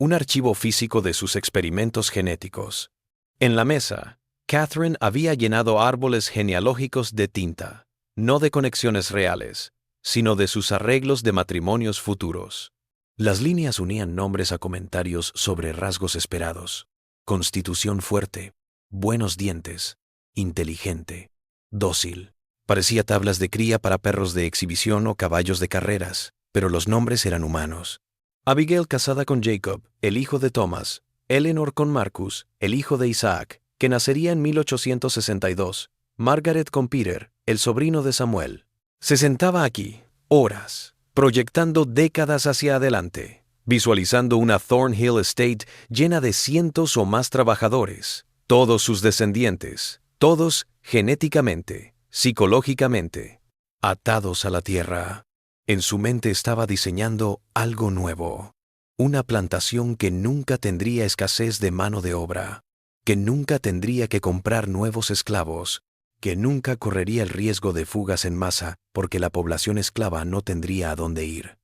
Un archivo físico de sus experimentos genéticos. En la mesa, Catherine había llenado árboles genealógicos de tinta, no de conexiones reales, sino de sus arreglos de matrimonios futuros. Las líneas unían nombres a comentarios sobre rasgos esperados: constitución fuerte, buenos dientes, inteligente, dócil. Parecía tablas de cría para perros de exhibición o caballos de carreras, pero los nombres eran humanos. Abigail casada con Jacob, el hijo de Thomas; Eleanor con Marcus, el hijo de Isaac, que nacería en 1862; Margaret con Peter, el sobrino de Samuel. Se sentaba aquí, horas, proyectando décadas hacia adelante, visualizando una Thornhill Estate llena de cientos o más trabajadores, todos sus descendientes, todos genéticamente, psicológicamente, atados a la tierra. En su mente estaba diseñando algo nuevo, una plantación que nunca tendría escasez de mano de obra, que nunca tendría que comprar nuevos esclavos, que nunca correría el riesgo de fugas en masa porque la población esclava no tendría a dónde ir.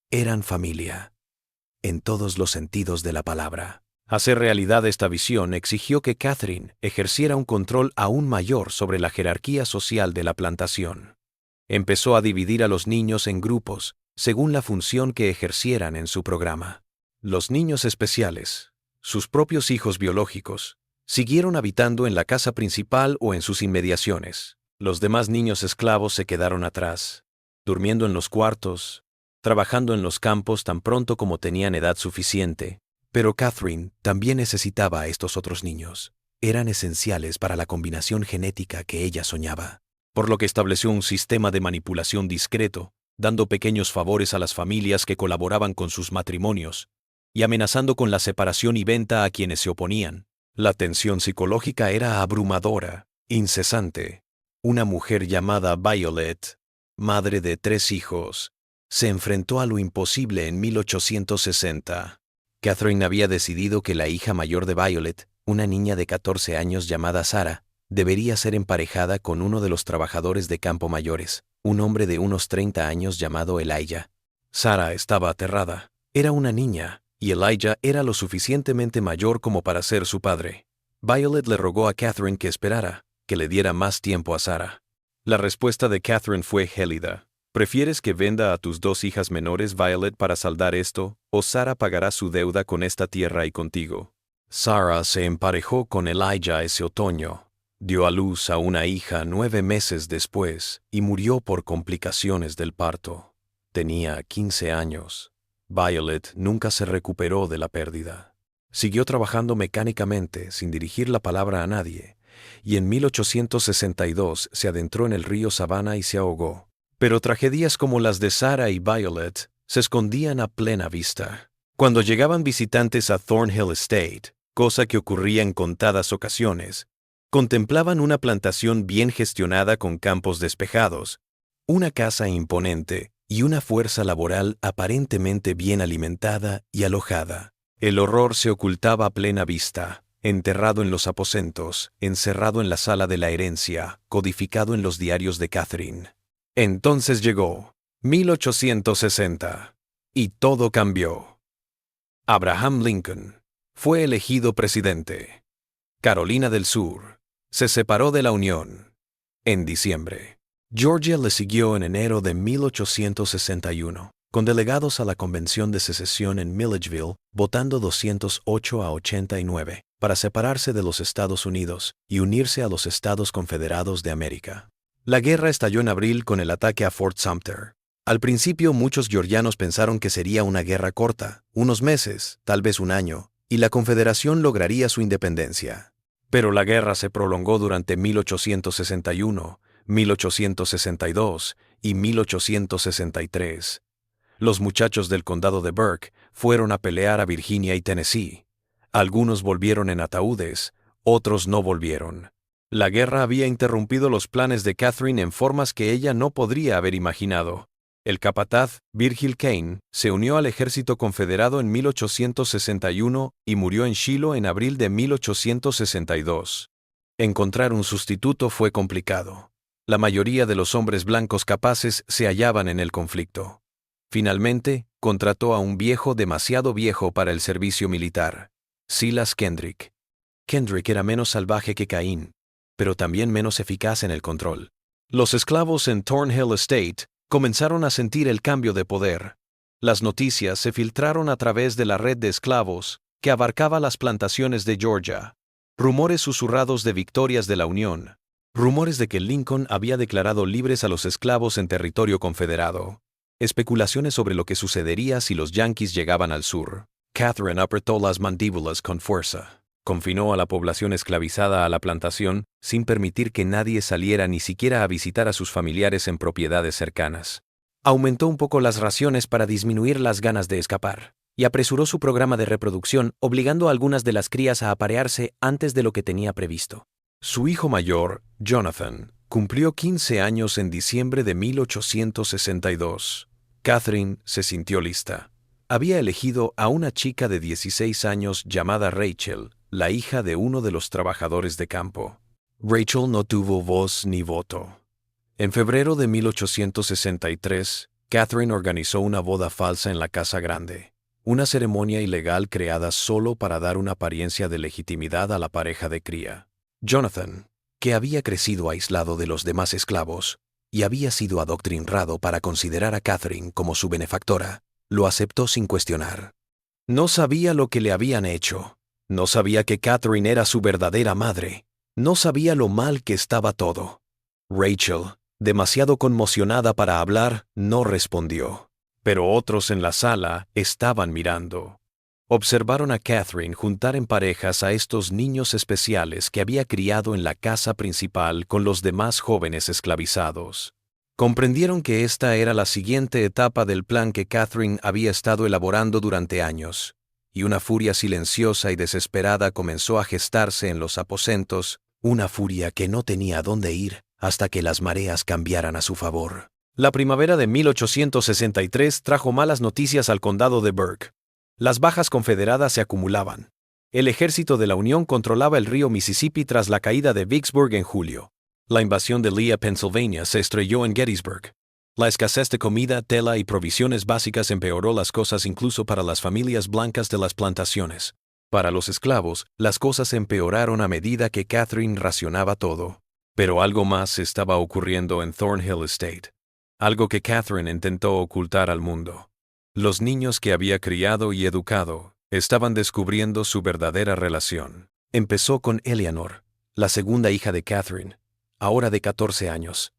Eran familia, en todos los sentidos de la palabra. Hacer realidad esta visión exigió que Catherine ejerciera un control aún mayor sobre la jerarquía social de la plantación. Empezó a dividir a los niños en grupos según la función que ejercieran en su programa. Los niños especiales, sus propios hijos biológicos, siguieron habitando en la casa principal o en sus inmediaciones. Los demás niños esclavos se quedaron atrás, durmiendo en los cuartos, trabajando en los campos tan pronto como tenían edad suficiente. Pero Catherine también necesitaba a estos otros niños. Eran esenciales para la combinación genética que ella soñaba, por lo que estableció un sistema de manipulación discreto, dando pequeños favores a las familias que colaboraban con sus matrimonios, y amenazando con la separación y venta a quienes se oponían. La tensión psicológica era abrumadora, incesante. Una mujer llamada Violet, madre de 3 hijos, se enfrentó a lo imposible en 1860. Catherine había decidido que la hija mayor de Violet, una niña de 14 años llamada Sarah, debería ser emparejada con uno de los trabajadores de campo mayores, un hombre de unos 30 años llamado Elijah. Sarah estaba aterrada. Era una niña, y Elijah era lo suficientemente mayor como para ser su padre. Violet le rogó a Catherine que esperara, que le diera más tiempo a Sarah. La respuesta de Catherine fue gélida. ¿Prefieres que venda a tus 2 hijas menores, Violet, para saldar esto, o Sarah pagará su deuda con esta tierra y contigo? Sarah se emparejó con Elijah ese otoño. Dio a luz a una hija 9 meses después y murió por complicaciones del parto. Tenía 15 años. Violet nunca se recuperó de la pérdida. Siguió trabajando mecánicamente, sin dirigir la palabra a nadie, y en 1862 se adentró en el río Savannah y se ahogó. Pero tragedias como las de Sarah y Violet se escondían a plena vista. Cuando llegaban visitantes a Thornhill Estate, cosa que ocurría en contadas ocasiones, contemplaban una plantación bien gestionada con campos despejados, una casa imponente y una fuerza laboral aparentemente bien alimentada y alojada. El horror se ocultaba a plena vista, enterrado en los aposentos, encerrado en la sala de la herencia, codificado en los diarios de Catherine. Entonces llegó 1860 y todo cambió. Abraham Lincoln fue elegido presidente. Carolina del Sur se separó de la Unión en diciembre. Georgia le siguió en enero de 1861, con delegados a la Convención de Secesión en Milledgeville, votando 208 a 89 para separarse de los Estados Unidos y unirse a los Estados Confederados de América. La guerra estalló en abril con el ataque a Fort Sumter. Al principio muchos georgianos pensaron que sería una guerra corta, unos meses, tal vez un año, y la Confederación lograría su independencia. Pero la guerra se prolongó durante 1861, 1862 y 1863. Los muchachos del condado de Burke fueron a pelear a Virginia y Tennessee. Algunos volvieron en ataúdes, otros no volvieron. La guerra había interrumpido los planes de Catherine en formas que ella no podría haber imaginado. El capataz, Virgil Kane, se unió al ejército confederado en 1861 y murió en Shiloh en abril de 1862. Encontrar un sustituto fue complicado. La mayoría de los hombres blancos capaces se hallaban en el conflicto. Finalmente, contrató a un viejo demasiado viejo para el servicio militar, Silas Kendrick. Kendrick era menos salvaje que Caín, pero también menos eficaz en el control. Los esclavos en Thornhill Estate comenzaron a sentir el cambio de poder. Las noticias se filtraron a través de la red de esclavos que abarcaba las plantaciones de Georgia. Rumores susurrados de victorias de la Unión. Rumores de que Lincoln había declarado libres a los esclavos en territorio confederado. Especulaciones sobre lo que sucedería si los yanquis llegaban al sur. Catherine apretó las mandíbulas con fuerza. Confinó a la población esclavizada a la plantación sin permitir que nadie saliera ni siquiera a visitar a sus familiares en propiedades cercanas. Aumentó un poco las raciones para disminuir las ganas de escapar, y apresuró su programa de reproducción, obligando a algunas de las crías a aparearse antes de lo que tenía previsto. Su hijo mayor, Jonathan, cumplió 15 años en diciembre de 1862. Catherine se sintió lista. Había elegido a una chica de 16 años llamada Rachel, la hija de uno de los trabajadores de campo. Rachel no tuvo voz ni voto. En febrero de 1863, Catherine organizó una boda falsa en la Casa Grande, una ceremonia ilegal creada solo para dar una apariencia de legitimidad a la pareja de cría. Jonathan, que había crecido aislado de los demás esclavos y había sido adoctrinado para considerar a Catherine como su benefactora, lo aceptó sin cuestionar. No sabía lo que le habían hecho. No sabía que Catherine era su verdadera madre. No sabía lo mal que estaba todo. Rachel, demasiado conmocionada para hablar, no respondió. Pero otros en la sala estaban mirando. Observaron a Catherine juntar en parejas a estos niños especiales que había criado en la casa principal con los demás jóvenes esclavizados. Comprendieron que esta era la siguiente etapa del plan que Catherine había estado elaborando durante años, y una furia silenciosa y desesperada comenzó a gestarse en los aposentos, una furia que no tenía a dónde ir hasta que las mareas cambiaran a su favor. La primavera de 1863 trajo malas noticias al condado de Burke. Las bajas confederadas se acumulaban. El ejército de la Unión controlaba el río Mississippi tras la caída de Vicksburg en julio. La invasión de Lee a Pennsylvania se estrelló en Gettysburg. La escasez de comida, tela y provisiones básicas empeoró las cosas incluso para las familias blancas de las plantaciones. Para los esclavos, las cosas empeoraron a medida que Catherine racionaba todo. Pero algo más estaba ocurriendo en Thornhill Estate. Algo que Catherine intentó ocultar al mundo. Los niños que había criado y educado estaban descubriendo su verdadera relación. Empezó con Eleanor, la segunda hija de Catherine, ahora de 14 años.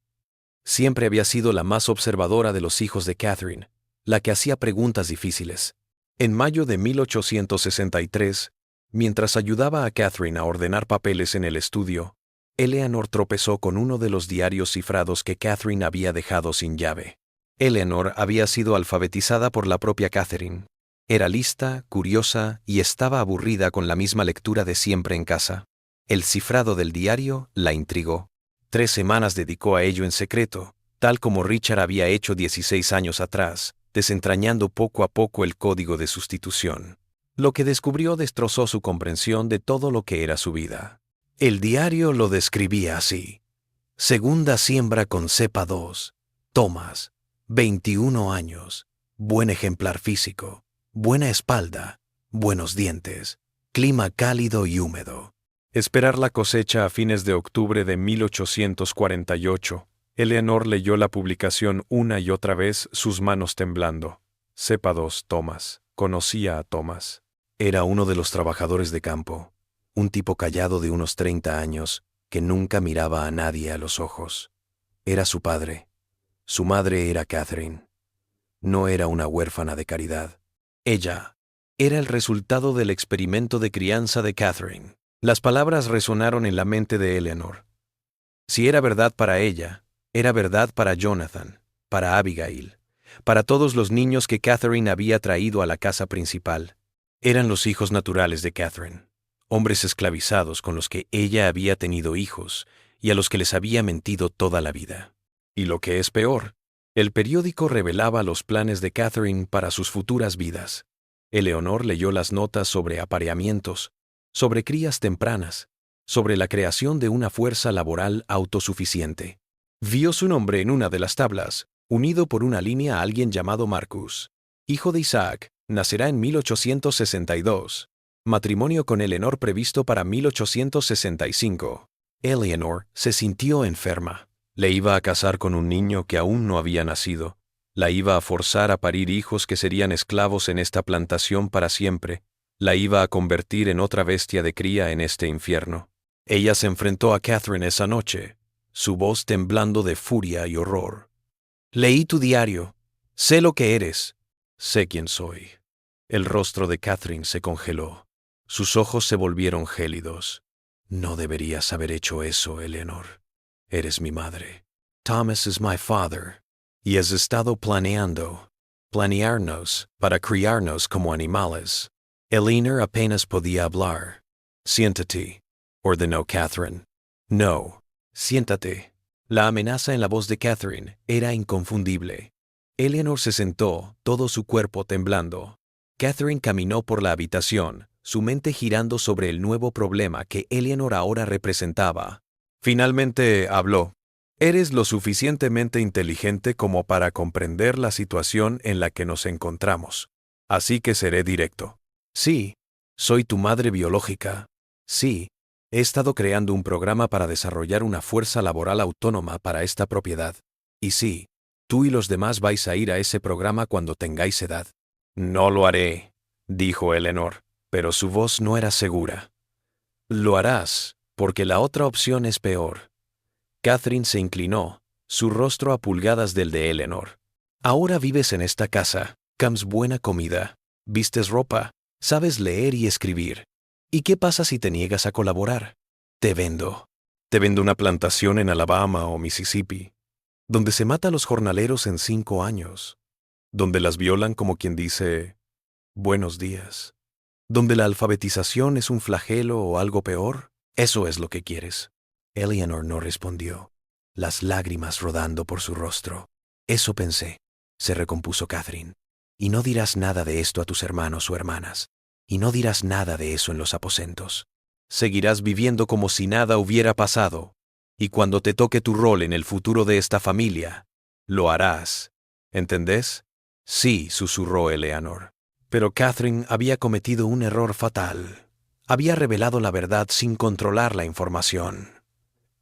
Siempre había sido la más observadora de los hijos de Catherine, la que hacía preguntas difíciles. En mayo de 1863, mientras ayudaba a Catherine a ordenar papeles en el estudio, Eleanor tropezó con uno de los diarios cifrados que Catherine había dejado sin llave. Eleanor había sido alfabetizada por la propia Catherine. Era lista, curiosa y estaba aburrida con la misma lectura de siempre en casa. El cifrado del diario la intrigó. 3 semanas dedicó a ello en secreto, tal como Richard había hecho 16 años atrás, desentrañando poco a poco el código de sustitución. Lo que descubrió destrozó su comprensión de todo lo que era su vida. El diario lo describía así. Segunda siembra con cepa 2. Thomas, 21 años, buen ejemplar físico, buena espalda, buenos dientes, clima cálido y húmedo. Esperar la cosecha a fines de octubre de 1848. Eleanor leyó la publicación una y otra vez, sus manos temblando. Cepa 2, Thomas. Conocía a Thomas. Era uno de los trabajadores de campo, un tipo callado de unos 30 años, que nunca miraba a nadie a los ojos. Era su padre. Su madre era Catherine. No era una huérfana de caridad. Ella era el resultado del experimento de crianza de Catherine. Las palabras resonaron en la mente de Eleanor. Si era verdad para ella, era verdad para Jonathan, para Abigail, para todos los niños que Catherine había traído a la casa principal. Eran los hijos naturales de Catherine, hombres esclavizados con los que ella había tenido hijos y a los que les había mentido toda la vida. Y lo que es peor, el periódico revelaba los planes de Catherine para sus futuras vidas. Eleanor leyó las notas sobre apareamientos, sobre crías tempranas, sobre la creación de una fuerza laboral autosuficiente. Vio su nombre en una de las tablas, unido por una línea a alguien llamado Marcus, hijo de Isaac, nacerá en 1862. Matrimonio con Eleanor previsto para 1865. Eleanor se sintió enferma. Le iba a casar con un niño que aún no había nacido. La iba a forzar a parir hijos que serían esclavos en esta plantación para siempre. La iba a convertir en otra bestia de cría en este infierno. Ella se enfrentó a Catherine esa noche, su voz temblando de furia y horror. Leí tu diario. Sé lo que eres. Sé quién soy. El rostro de Catherine se congeló. Sus ojos se volvieron gélidos. No deberías haber hecho eso, Eleanor. Eres mi madre. Thomas is my father. Y has estado planearnos para criarnos como animales. Eleanor apenas podía hablar. Siéntate, ordenó Catherine. No, siéntate. La amenaza en la voz de Catherine era inconfundible. Eleanor se sentó, todo su cuerpo temblando. Catherine caminó por la habitación, su mente girando sobre el nuevo problema que Eleanor ahora representaba. Finalmente habló. Eres lo suficientemente inteligente como para comprender la situación en la que nos encontramos. Así que seré directo. Sí, soy tu madre biológica. Sí, he estado creando un programa para desarrollar una fuerza laboral autónoma para esta propiedad. Y sí, tú y los demás vais a ir a ese programa cuando tengáis edad. No lo haré, dijo Eleanor, pero su voz no era segura. Lo harás, porque la otra opción es peor. Catherine se inclinó, su rostro a pulgadas del de Eleanor. Ahora vives en esta casa, comes buena comida, vistes ropa, sabes leer y escribir. ¿Y qué pasa si te niegas a colaborar? Te vendo. Te vendo una plantación en Alabama o Mississippi, donde se mata a los jornaleros en 5 años, donde las violan como quien dice, buenos días, donde la alfabetización es un flagelo o algo peor. Eso es lo que quieres. Eleanor no respondió, las lágrimas rodando por su rostro. Eso pensé, se recompuso Catherine. Y no dirás nada de esto a tus hermanos o hermanas. Y no dirás nada de eso en los aposentos. Seguirás viviendo como si nada hubiera pasado. Y cuando te toque tu rol en el futuro de esta familia, lo harás. ¿Entendés? Sí, susurró Eleanor. Pero Catherine había cometido un error fatal. Había revelado la verdad sin controlar la información.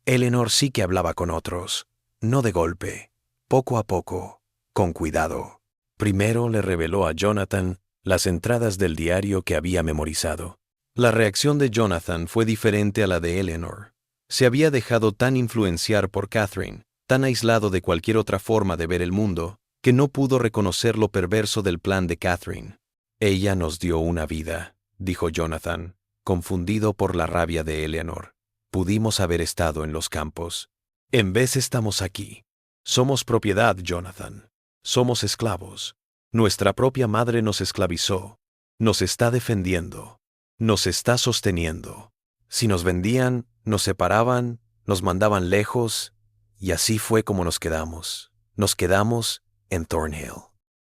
Eleanor sí que hablaba con otros, no de golpe, poco a poco, con cuidado. Primero le reveló a Jonathan las entradas del diario que había memorizado. La reacción de Jonathan fue diferente a la de Eleanor. Se había dejado tan influenciar por Catherine, tan aislado de cualquier otra forma de ver el mundo, que no pudo reconocer lo perverso del plan de Catherine. Ella nos dio una vida, dijo Jonathan, confundido por la rabia de Eleanor. Pudimos haber estado en los campos. En vez estamos aquí. Somos propiedad, Jonathan. Somos esclavos. Nuestra propia madre nos esclavizó. Nos está defendiendo. Nos está sosteniendo. Si nos vendían, nos separaban, nos mandaban lejos, y así fue como nos quedamos. Nos quedamos en Thornhill.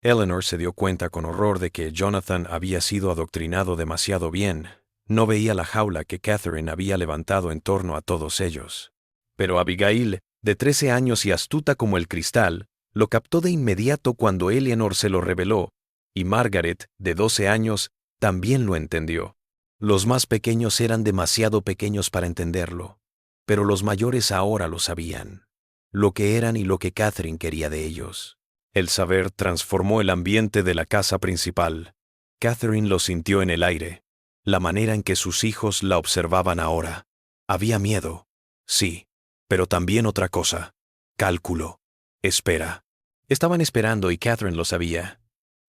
Eleanor se dio cuenta con horror de que Jonathan había sido adoctrinado demasiado bien. No veía la jaula que Catherine había levantado en torno a todos ellos. Pero Abigail, de 13 años y astuta como el cristal, lo captó de inmediato cuando Eleanor se lo reveló, y Margaret, de 12 años, también lo entendió. Los más pequeños eran demasiado pequeños para entenderlo, pero los mayores ahora lo sabían, lo que eran y lo que Catherine quería de ellos. El saber transformó el ambiente de la casa principal. Catherine lo sintió en el aire. La manera en que sus hijos la observaban ahora. Había miedo, sí, pero también otra cosa. Cálculo. Espera. Estaban esperando y Catherine lo sabía.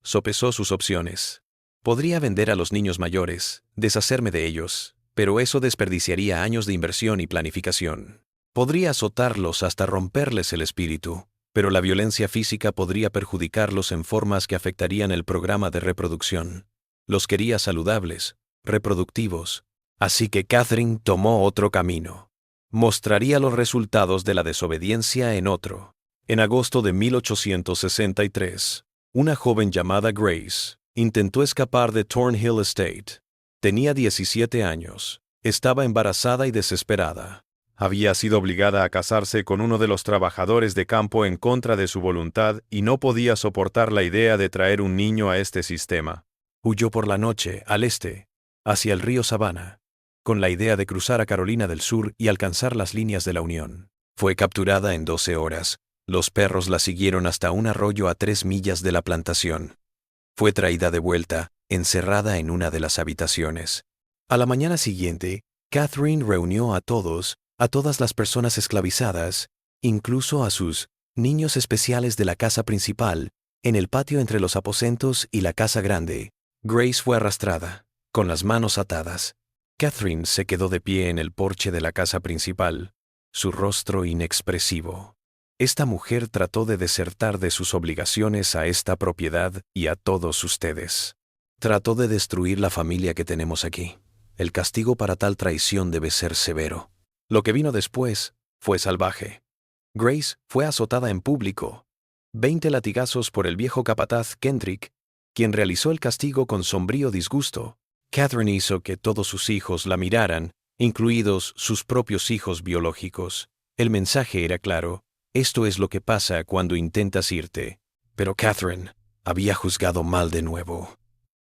Sopesó sus opciones. Podría vender a los niños mayores, deshacerme de ellos, pero eso desperdiciaría años de inversión y planificación. Podría azotarlos hasta romperles el espíritu, pero la violencia física podría perjudicarlos en formas que afectarían el programa de reproducción. Los quería saludables, reproductivos. Así que Catherine tomó otro camino. Mostraría los resultados de la desobediencia en otro. En agosto de 1863, una joven llamada Grace intentó escapar de Thornhill Estate. Tenía 17 años. Estaba embarazada y desesperada. Había sido obligada a casarse con uno de los trabajadores de campo en contra de su voluntad y no podía soportar la idea de traer un niño a este sistema. Huyó por la noche al este, hacia el río Savannah, con la idea de cruzar a Carolina del Sur y alcanzar las líneas de la Unión. Fue capturada en 12 horas. Los perros la siguieron hasta un arroyo a 3 millas de la plantación. Fue traída de vuelta, encerrada en una de las habitaciones. A la mañana siguiente, Catherine reunió a todas las personas esclavizadas, incluso a sus niños especiales de la casa principal, en el patio entre los aposentos y la casa grande. Grace fue arrastrada, con las manos atadas. Catherine se quedó de pie en el porche de la casa principal, su rostro inexpresivo. Esta mujer trató de desertar de sus obligaciones a esta propiedad y a todos ustedes. Trató de destruir la familia que tenemos aquí. El castigo para tal traición debe ser severo. Lo que vino después fue salvaje. Grace fue azotada en público. 20 latigazos por el viejo capataz Kendrick, quien realizó el castigo con sombrío disgusto. Catherine hizo que todos sus hijos la miraran, incluidos sus propios hijos biológicos. El mensaje era claro: esto es lo que pasa cuando intentas irte. Pero Catherine había juzgado mal de nuevo.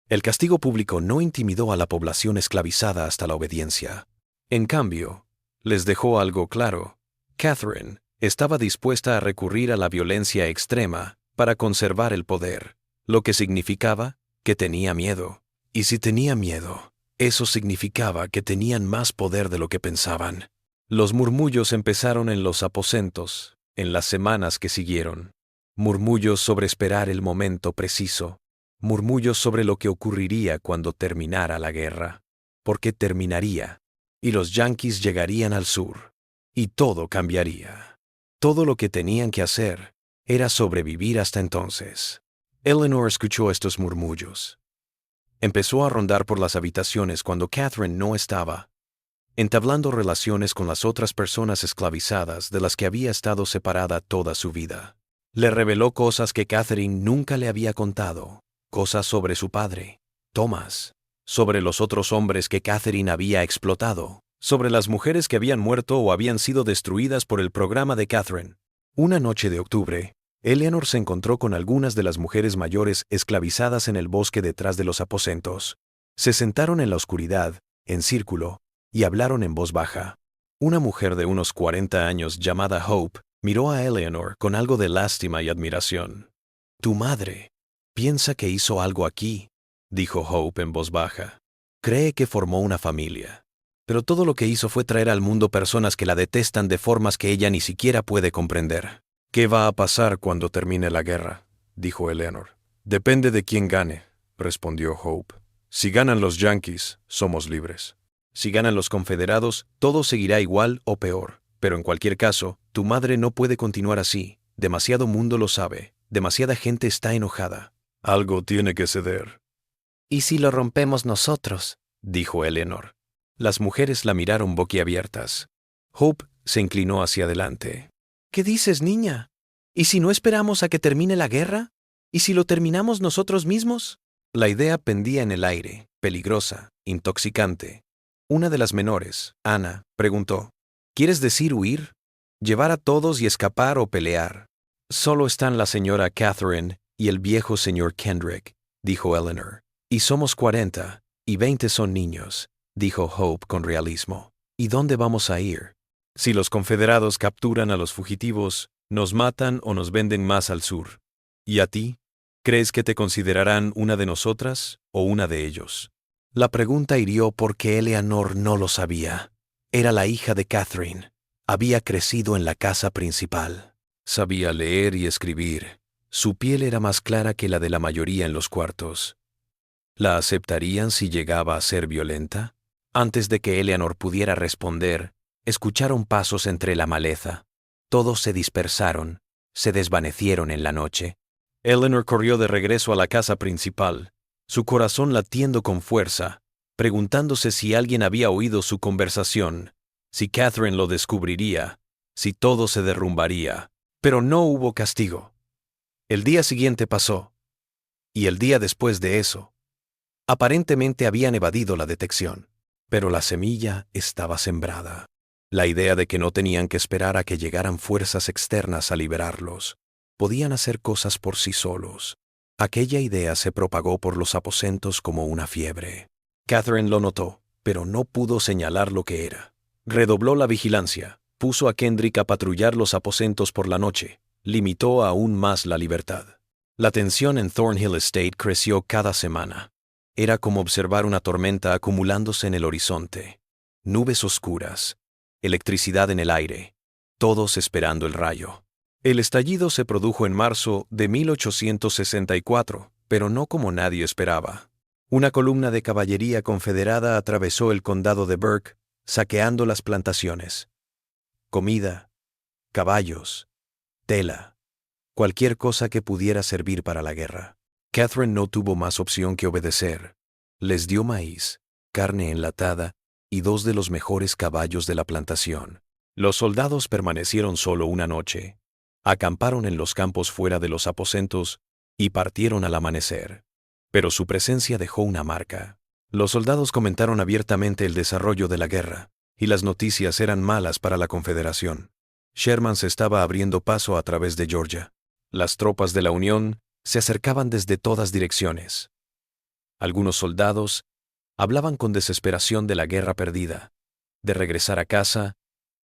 El castigo público no intimidó a la población esclavizada hasta la obediencia. En cambio, les dejó algo claro. Catherine estaba dispuesta a recurrir a la violencia extrema para conservar el poder, lo que significaba que tenía miedo. Y si tenía miedo, eso significaba que tenían más poder de lo que pensaban. Los murmullos empezaron en los aposentos, en las semanas que siguieron. Murmullos sobre esperar el momento preciso. Murmullos sobre lo que ocurriría cuando terminara la guerra. Porque terminaría, y los yanquis llegarían al sur, y todo cambiaría. Todo lo que tenían que hacer era sobrevivir hasta entonces. Eleanor escuchó estos murmullos. Empezó a rondar por las habitaciones cuando Catherine no estaba, entablando relaciones con las otras personas esclavizadas de las que había estado separada toda su vida. Le reveló cosas que Catherine nunca le había contado, cosas sobre su padre, Thomas, sobre los otros hombres que Catherine había explotado, sobre las mujeres que habían muerto o habían sido destruidas por el programa de Catherine. Una noche de octubre, Eleanor se encontró con algunas de las mujeres mayores esclavizadas en el bosque detrás de los aposentos. Se sentaron en la oscuridad, en círculo, y hablaron en voz baja. Una mujer de unos 40 años llamada Hope miró a Eleanor con algo de lástima y admiración. «Tu madre piensa que hizo algo aquí», dijo Hope en voz baja. «Cree que formó una familia. Pero todo lo que hizo fue traer al mundo personas que la detestan de formas que ella ni siquiera puede comprender». «¿Qué va a pasar cuando termine la guerra?», dijo Eleanor. «Depende de quién gane», respondió Hope. «Si ganan los yanquis, somos libres. Si ganan los confederados, todo seguirá igual o peor. Pero en cualquier caso, tu madre no puede continuar así. Demasiado mundo lo sabe. Demasiada gente está enojada. Algo tiene que ceder». «¿Y si lo rompemos nosotros?», dijo Eleanor. Las mujeres la miraron boquiabiertas. Hope se inclinó hacia adelante. «¿Qué dices, niña? ¿Y si no esperamos a que termine la guerra? ¿Y si lo terminamos nosotros mismos?» La idea pendía en el aire, peligrosa, intoxicante. Una de las menores, Anna, preguntó: «¿Quieres decir huir? ¿Llevar a todos y escapar o pelear?» «Solo están la señora Catherine y el viejo señor Kendrick», dijo Eleanor. «Y somos 40, y 20 son niños», dijo Hope con realismo. «¿Y dónde vamos a ir? Si los confederados capturan a los fugitivos, nos matan o nos venden más al sur. ¿Y a ti? ¿Crees que te considerarán una de nosotras o una de ellos?» La pregunta hirió porque Eleanor no lo sabía. Era la hija de Catherine. Había crecido en la casa principal. Sabía leer y escribir. Su piel era más clara que la de la mayoría en los cuartos. ¿La aceptarían si llegaba a ser violenta? Antes de que Eleanor pudiera responder, escucharon pasos entre la maleza. Todos se dispersaron, se desvanecieron en la noche. Eleanor corrió de regreso a la casa principal, su corazón latiendo con fuerza, preguntándose si alguien había oído su conversación, si Catherine lo descubriría, si todo se derrumbaría. Pero no hubo castigo. El día siguiente pasó, y el día después de eso. Aparentemente habían evadido la detección, pero la semilla estaba sembrada. La idea de que no tenían que esperar a que llegaran fuerzas externas a liberarlos. Podían hacer cosas por sí solos. Aquella idea se propagó por los aposentos como una fiebre. Catherine lo notó, pero no pudo señalar lo que era. Redobló la vigilancia, puso a Kendrick a patrullar los aposentos por la noche, limitó aún más la libertad. La tensión en Thornhill Estate creció cada semana. Era como observar una tormenta acumulándose en el horizonte. Nubes oscuras, electricidad en el aire, todos esperando el rayo. El estallido se produjo en marzo de 1864, pero no como nadie esperaba. Una columna de caballería confederada atravesó el condado de Burke, saqueando las plantaciones. Comida, caballos, tela, cualquier cosa que pudiera servir para la guerra. Catherine no tuvo más opción que obedecer. Les dio maíz, carne enlatada y 2 de los mejores caballos de la plantación. Los soldados permanecieron solo una noche. Acamparon en los campos fuera de los aposentos y partieron al amanecer. Pero su presencia dejó una marca. Los soldados comentaron abiertamente el desarrollo de la guerra, y las noticias eran malas para la Confederación. Sherman se estaba abriendo paso a través de Georgia. Las tropas de la Unión se acercaban desde todas direcciones. Algunos soldados hablaban con desesperación de la guerra perdida, de regresar a casa,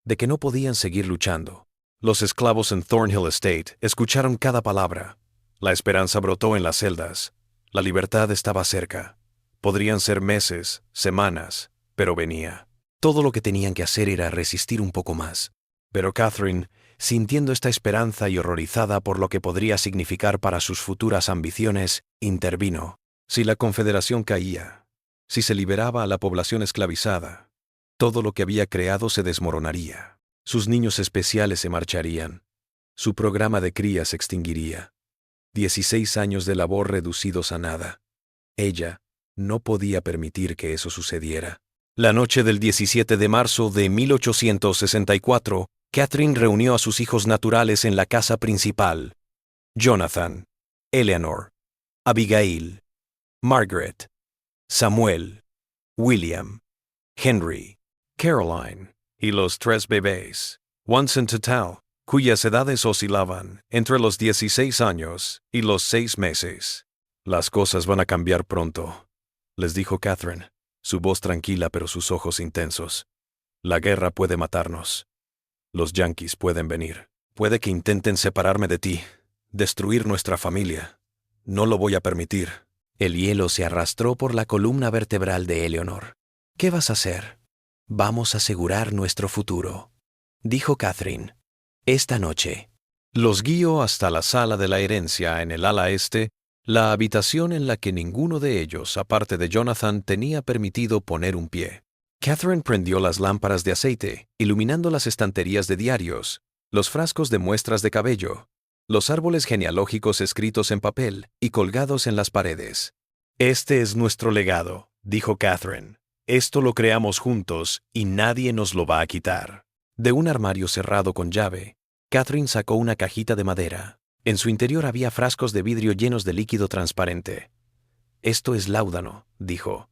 de que no podían seguir luchando. Los esclavos en Thornhill Estate escucharon cada palabra. La esperanza brotó en las celdas. La libertad estaba cerca. Podrían ser meses, semanas, pero venía. Todo lo que tenían que hacer era resistir un poco más. Pero Catherine, sintiendo esta esperanza y horrorizada por lo que podría significar para sus futuras ambiciones, intervino. Si la Confederación caía, si se liberaba a la población esclavizada, todo lo que había creado se desmoronaría. Sus niños especiales se marcharían. Su programa de cría se extinguiría. 16 años de labor reducidos a nada. Ella no podía permitir que eso sucediera. La noche del 17 de marzo de 1864, Catherine reunió a sus hijos naturales en la casa principal: Jonathan, Eleanor, Abigail, Margaret, Samuel, William, Henry, Caroline y los 3 bebés, once en total, cuyas edades oscilaban entre los 16 años y los 6 meses. Las cosas van a cambiar pronto, les dijo Catherine, su voz tranquila pero sus ojos intensos. La guerra puede matarnos. Los yanquis pueden venir. Puede que intenten separarme de ti, destruir nuestra familia. No lo voy a permitir. El hielo se arrastró por la columna vertebral de Eleanor. ¿Qué vas a hacer? Vamos a asegurar nuestro futuro, dijo Catherine. Esta noche. Los guió hasta la sala de la herencia en el ala este, la habitación en la que ninguno de ellos, aparte de Jonathan, tenía permitido poner un pie. Catherine prendió las lámparas de aceite, iluminando las estanterías de diarios, los frascos de muestras de cabello, los árboles genealógicos escritos en papel y colgados en las paredes. Este es nuestro legado, dijo Catherine. Esto lo creamos juntos y nadie nos lo va a quitar. De un armario cerrado con llave, Catherine sacó una cajita de madera. En su interior había frascos de vidrio llenos de líquido transparente. Esto es láudano, dijo.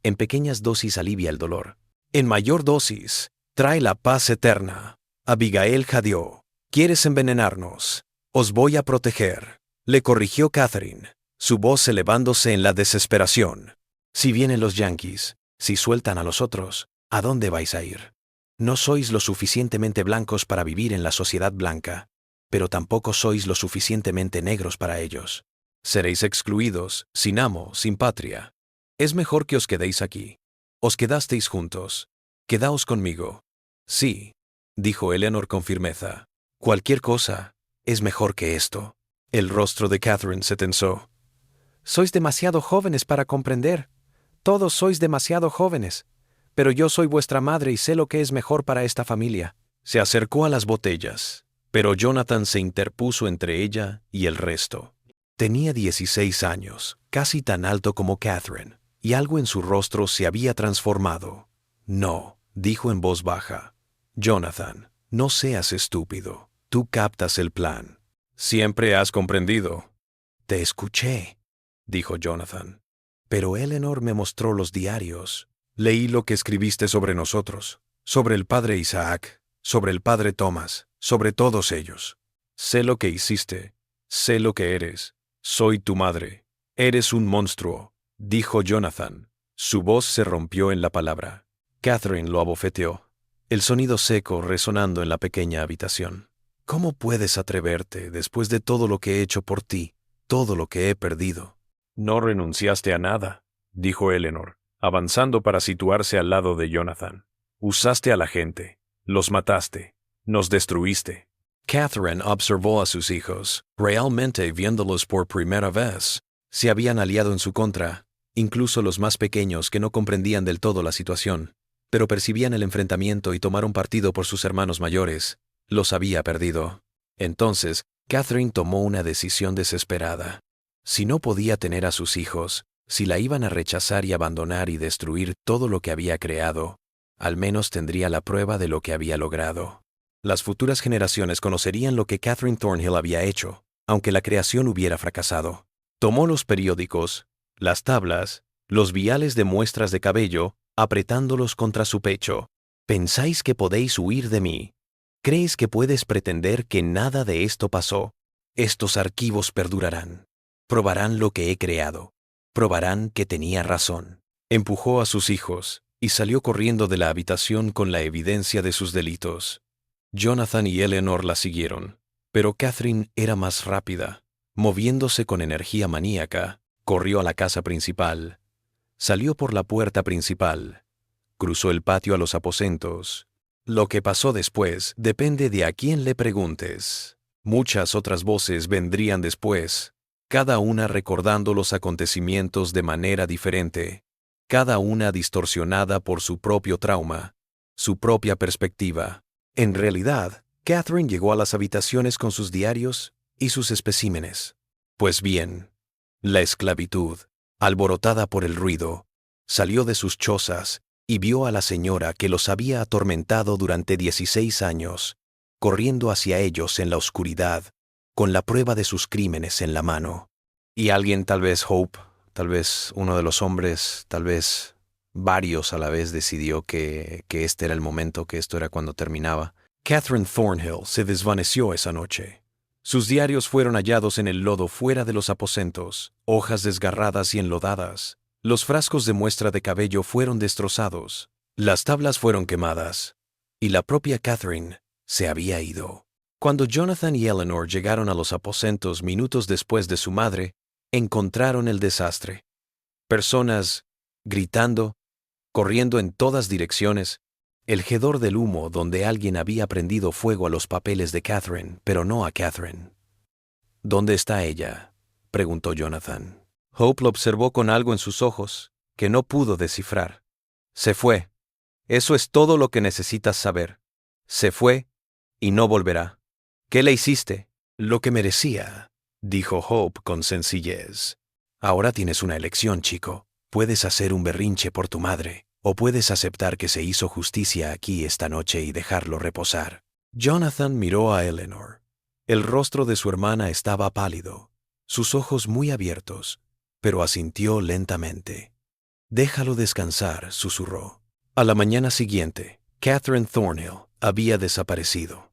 En pequeñas dosis alivia el dolor. En mayor dosis, trae la paz eterna. Abigail jadeó. ¿Quieres envenenarnos? Os voy a proteger, le corrigió Catherine, su voz elevándose en la desesperación. Si vienen los yanquis, si sueltan a los otros, ¿a dónde vais a ir? No sois lo suficientemente blancos para vivir en la sociedad blanca, pero tampoco sois lo suficientemente negros para ellos. Seréis excluidos, sin amo, sin patria. Es mejor que os quedéis aquí. Os quedasteis juntos. Quedaos conmigo. Sí, dijo Eleanor con firmeza. Cualquier cosa es mejor que esto. El rostro de Catherine se tensó. Sois demasiado jóvenes para comprender. Todos sois demasiado jóvenes. Pero yo soy vuestra madre y sé lo que es mejor para esta familia. Se acercó a las botellas, pero Jonathan se interpuso entre ella y el resto. Tenía 16 años, casi tan alto como Catherine, y algo en su rostro se había transformado. No, dijo en voz baja. Jonathan, no seas estúpido. Tú captas el plan. Siempre has comprendido. Te escuché, dijo Jonathan. Pero Eleanor me mostró los diarios. Leí lo que escribiste sobre nosotros. sobre el padre Isaac, sobre el padre Thomas, sobre todos ellos. Sé lo que hiciste, sé lo que eres, soy tu madre. Eres un monstruo, dijo Jonathan. Su voz se rompió en la palabra. Catherine lo abofeteó, el sonido seco resonando en la pequeña habitación. ¿Cómo puedes atreverte después de todo lo que he hecho por ti, todo lo que he perdido? No renunciaste a nada, dijo Eleanor, avanzando para situarse al lado de Jonathan. Usaste a la gente, los mataste, nos destruiste. Catherine observó a sus hijos, realmente viéndolos por primera vez. Se habían aliado en su contra, incluso los más pequeños que no comprendían del todo la situación, pero percibían el enfrentamiento y tomaron partido por sus hermanos mayores. Los había perdido. Entonces, Catherine tomó una decisión desesperada. Si no podía tener a sus hijos, si la iban a rechazar y abandonar y destruir todo lo que había creado, al menos tendría la prueba de lo que había logrado. Las futuras generaciones conocerían lo que Catherine Thornhill había hecho, aunque la creación hubiera fracasado. Tomó los periódicos, las tablas, los viales de muestras de cabello, apretándolos contra su pecho. ¿Pensáis que podéis huir de mí? ¿Creéis que puedes pretender que nada de esto pasó? Estos archivos perdurarán. Probarán lo que he creado. Probarán que tenía razón. Empujó a sus hijos y salió corriendo de la habitación con la evidencia de sus delitos. Jonathan y Eleanor la siguieron, pero Catherine era más rápida. Moviéndose con energía maníaca, corrió a la casa principal. Salió por la puerta principal. Cruzó el patio a los aposentos. Lo que pasó después depende de a quién le preguntes. Muchas otras voces vendrían después, cada una recordando los acontecimientos de manera diferente, cada una distorsionada por su propio trauma, su propia perspectiva. En realidad, Catherine llegó a las habitaciones con sus diarios y sus especímenes. Pues bien, la esclavitud, alborotada por el ruido, salió de sus chozas y vio a la señora que los había atormentado durante 16 años, corriendo hacia ellos en la oscuridad, con la prueba de sus crímenes en la mano. Y alguien, tal vez Hope, tal vez uno de los hombres, tal vez varios a la vez, decidió que este era el momento, que esto era cuando terminaba. Catherine Thornhill se desvaneció esa noche. Sus diarios fueron hallados en el lodo fuera de los aposentos, hojas desgarradas y enlodadas. Los frascos de muestra de cabello fueron destrozados. Las tablas fueron quemadas. Y la propia Catherine se había ido. Cuando Jonathan y Eleanor llegaron a los aposentos minutos después de su madre, encontraron el desastre. Personas gritando, corriendo en todas direcciones, el hedor del humo donde alguien había prendido fuego a los papeles de Catherine, pero no a Catherine. ¿Dónde está ella?, preguntó Jonathan. Hope lo observó con algo en sus ojos que no pudo descifrar. Se fue. Eso es todo lo que necesitas saber. Se fue y no volverá. ¿Qué le hiciste? Lo que merecía, dijo Hope con sencillez. Ahora tienes una elección, chico. Puedes hacer un berrinche por tu madre, o puedes aceptar que se hizo justicia aquí esta noche y dejarlo reposar. Jonathan miró a Eleanor. El rostro de su hermana estaba pálido, sus ojos muy abiertos, pero asintió lentamente. Déjalo descansar, susurró. A la mañana siguiente, Catherine Thornhill había desaparecido.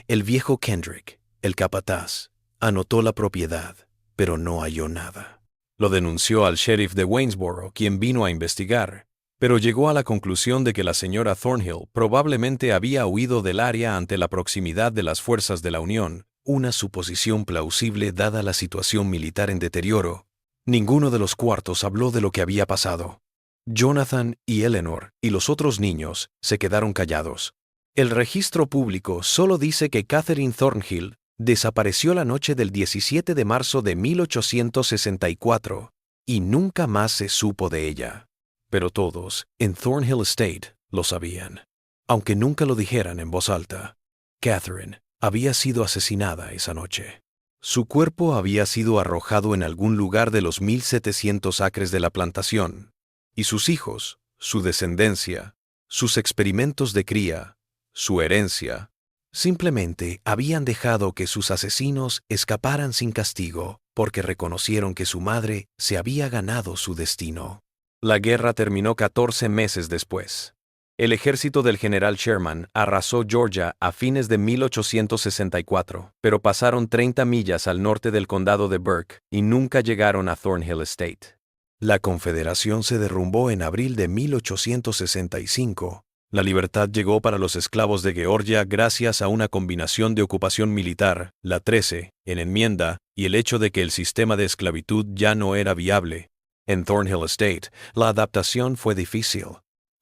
El viejo Kendrick, el capataz, anotó la propiedad, pero no halló nada. Lo denunció al sheriff de Waynesboro, quien vino a investigar, pero llegó a la conclusión de que la señora Thornhill probablemente había huido del área ante la proximidad de las fuerzas de la Unión, una suposición plausible dada la situación militar en deterioro. Ninguno de los cuartos habló de lo que había pasado. Jonathan y Eleanor y los otros niños se quedaron callados. El registro público solo dice que Catherine Thornhill desapareció la noche del 17 de marzo de 1864 y nunca más se supo de ella. Pero todos en Thornhill Estate lo sabían, aunque nunca lo dijeran en voz alta. Catherine había sido asesinada esa noche. Su cuerpo había sido arrojado en algún lugar de los 1,700 acres de la plantación, y sus hijos, su descendencia, sus experimentos de cría, su herencia, simplemente habían dejado que sus asesinos escaparan sin castigo porque reconocieron que su madre se había ganado su destino. La guerra terminó 14 meses después. El ejército del general Sherman arrasó Georgia a fines de 1864, pero pasaron 30 millas al norte del condado de Burke y nunca llegaron a Thornhill Estate. La Confederación se derrumbó en abril de 1865. La libertad llegó para los esclavos de Georgia gracias a una combinación de ocupación militar, la 13, en enmienda, y el hecho de que el sistema de esclavitud ya no era viable. En Thornhill Estate, la adaptación fue difícil.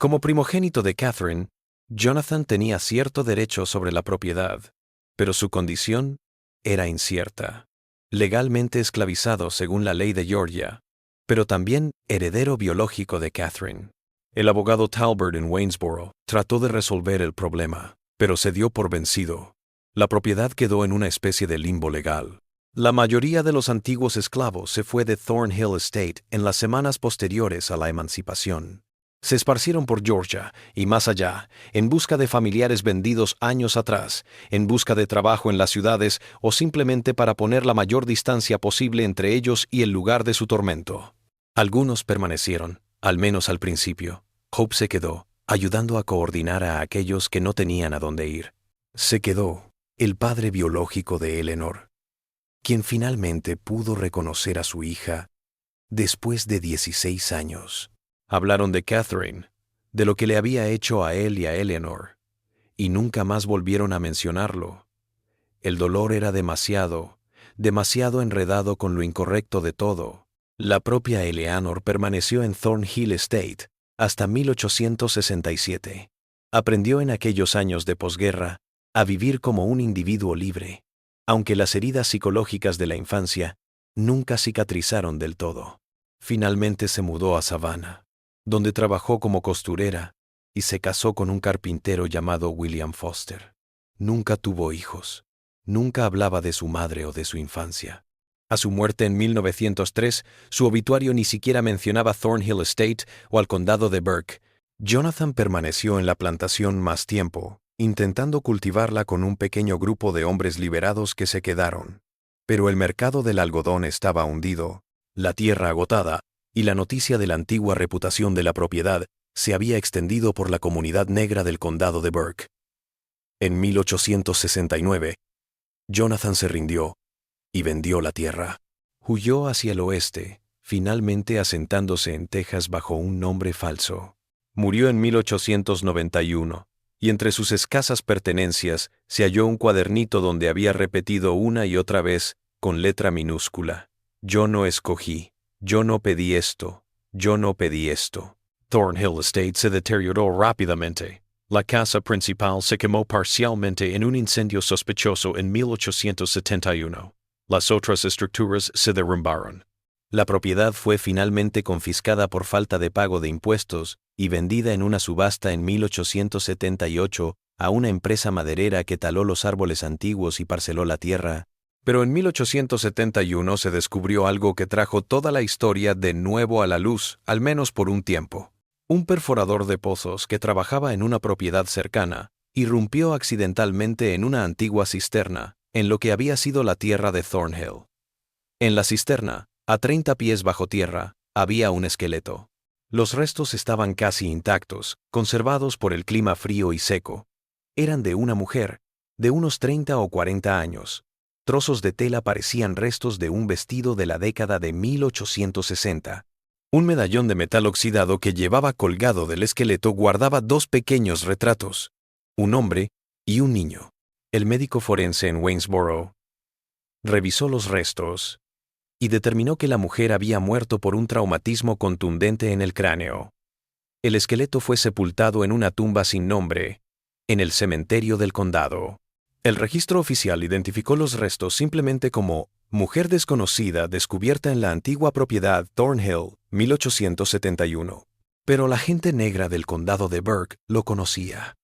Como primogénito de Catherine, Jonathan tenía cierto derecho sobre la propiedad, pero su condición era incierta. Legalmente esclavizado según la ley de Georgia, pero también heredero biológico de Catherine. El abogado Talbert en Waynesboro trató de resolver el problema, pero se dio por vencido. La propiedad quedó en una especie de limbo legal. La mayoría de los antiguos esclavos se fue de Thornhill Estate en las semanas posteriores a la emancipación. Se esparcieron por Georgia y más allá, en busca de familiares vendidos años atrás, en busca de trabajo en las ciudades o simplemente para poner la mayor distancia posible entre ellos y el lugar de su tormento. Algunos permanecieron, al menos al principio. Hope se quedó, ayudando a coordinar a aquellos que no tenían a dónde ir. Se quedó el padre biológico de Eleanor, quien finalmente pudo reconocer a su hija después de 16 años. Hablaron de Catherine, de lo que le había hecho a él y a Eleanor, y nunca más volvieron a mencionarlo. El dolor era demasiado enredado con lo incorrecto de todo. La propia Eleanor permaneció en Thornhill Estate hasta 1867. Aprendió en aquellos años de posguerra a vivir como un individuo libre, aunque las heridas psicológicas de la infancia nunca cicatrizaron del todo. Finalmente se mudó a Savannah, donde trabajó como costurera y se casó con un carpintero llamado William Foster. Nunca tuvo hijos. Nunca hablaba de su madre o de su infancia. A su muerte en 1903, su obituario ni siquiera mencionaba Thornhill Estate o al condado de Burke. Jonathan permaneció en la plantación más tiempo, intentando cultivarla con un pequeño grupo de hombres liberados que se quedaron. Pero el mercado del algodón estaba hundido, la tierra agotada, y la noticia de la antigua reputación de la propiedad se había extendido por la comunidad negra del condado de Burke. En 1869, Jonathan se rindió y vendió la tierra. Huyó hacia el oeste, finalmente asentándose en Texas bajo un nombre falso. Murió en 1891, y entre sus escasas pertenencias se halló un cuadernito donde había repetido una y otra vez, con letra minúscula: «Yo no escogí, yo no pedí esto, yo no pedí esto». Thornhill Estate se deterioró rápidamente. La casa principal se quemó parcialmente en un incendio sospechoso en 1871. Las otras estructuras se derrumbaron. La propiedad fue finalmente confiscada por falta de pago de impuestos y vendida en una subasta en 1878 a una empresa maderera que taló los árboles antiguos y parceló la tierra. Pero en 1871 se descubrió algo que trajo toda la historia de nuevo a la luz, al menos por un tiempo. Un perforador de pozos que trabajaba en una propiedad cercana irrumpió accidentalmente en una antigua cisterna, en lo que había sido la tierra de Thornhill. En la cisterna, a 30 pies bajo tierra, había un esqueleto. Los restos estaban casi intactos, conservados por el clima frío y seco. Eran de una mujer, de unos 30 o 40 años. Trozos de tela parecían restos de un vestido de la década de 1860. Un medallón de metal oxidado que llevaba colgado del esqueleto guardaba dos pequeños retratos, un hombre y un niño. El médico forense en Waynesboro revisó los restos y determinó que la mujer había muerto por un traumatismo contundente en el cráneo. El esqueleto fue sepultado en una tumba sin nombre, en el cementerio del condado. El registro oficial identificó los restos simplemente como mujer desconocida descubierta en la antigua propiedad Thornhill, 1871. Pero la gente negra del condado de Burke lo conocía.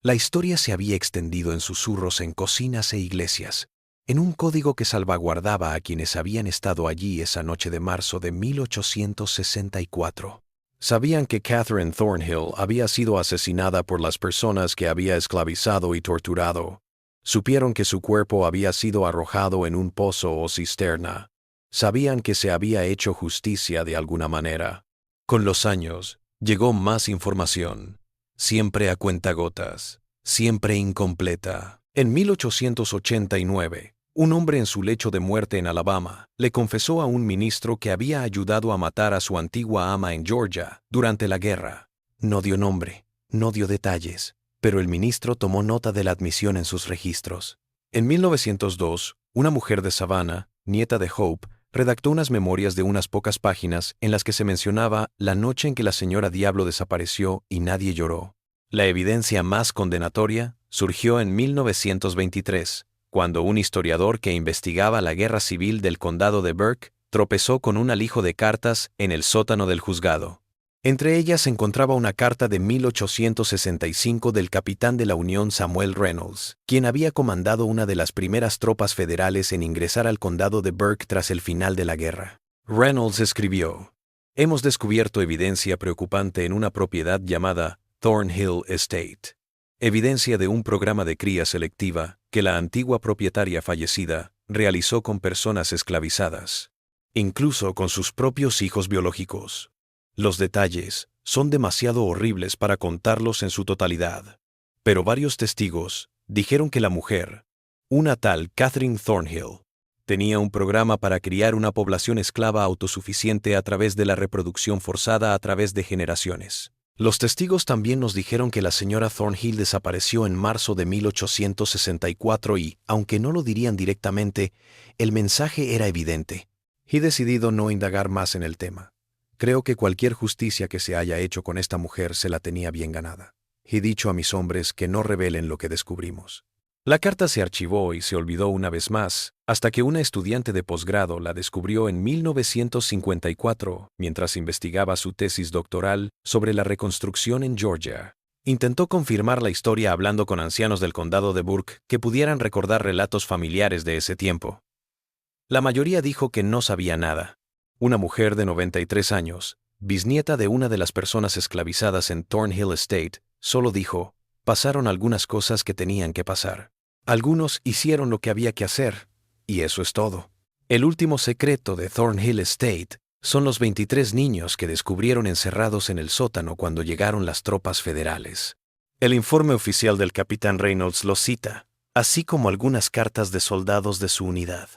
La historia se había extendido en susurros en cocinas e iglesias, en un código que salvaguardaba a quienes habían estado allí esa noche de marzo de 1864. Sabían que Catherine Thornhill había sido asesinada por las personas que había esclavizado y torturado. Supieron que su cuerpo había sido arrojado en un pozo o cisterna. Sabían que se había hecho justicia de alguna manera. Con los años, llegó más información. siempre a cuentagotas, siempre incompleta. En 1889, un hombre en su lecho de muerte en Alabama le confesó a un ministro que había ayudado a matar a su antigua ama en Georgia durante la guerra. No dio nombre, no dio detalles, pero el ministro tomó nota de la admisión en sus registros. En 1902, una mujer de Savannah, nieta de Hope, redactó unas memorias de unas pocas páginas en las que se mencionaba la noche en que la señora Diablo desapareció y nadie lloró. La evidencia más condenatoria surgió en 1923, cuando un historiador que investigaba la guerra civil del condado de Burke tropezó con un alijo de cartas en el sótano del juzgado. Entre ellas se encontraba una carta de 1865 del capitán de la Unión Samuel Reynolds, quien había comandado una de las primeras tropas federales en ingresar al condado de Burke tras el final de la guerra. Reynolds escribió: «Hemos descubierto evidencia preocupante en una propiedad llamada Thornhill Estate. Evidencia de un programa de cría selectiva que la antigua propietaria fallecida realizó con personas esclavizadas, incluso con sus propios hijos biológicos. Los detalles son demasiado horribles para contarlos en su totalidad, pero varios testigos dijeron que la mujer, una tal Catherine Thornhill, tenía un programa para criar una población esclava autosuficiente a través de la reproducción forzada a través de generaciones. Los testigos también nos dijeron que la señora Thornhill desapareció en marzo de 1864 y, aunque no lo dirían directamente, el mensaje era evidente. He decidido no indagar más en el tema. Creo que cualquier justicia que se haya hecho con esta mujer se la tenía bien ganada. He dicho a mis hombres que no revelen lo que descubrimos». La carta se archivó y se olvidó una vez más, hasta que una estudiante de posgrado la descubrió en 1954 mientras investigaba su tesis doctoral sobre la reconstrucción en Georgia. Intentó confirmar la historia hablando con ancianos del condado de Burke que pudieran recordar relatos familiares de ese tiempo. La mayoría dijo que no sabía nada. Una mujer de 93 años, bisnieta de una de las personas esclavizadas en Thornhill Estate, solo dijo: «Pasaron algunas cosas que tenían que pasar. Algunos hicieron lo que había que hacer, y eso es todo». El último secreto de Thornhill Estate son los 23 niños que descubrieron encerrados en el sótano cuando llegaron las tropas federales. El informe oficial del capitán Reynolds los cita, así como algunas cartas de soldados de su unidad.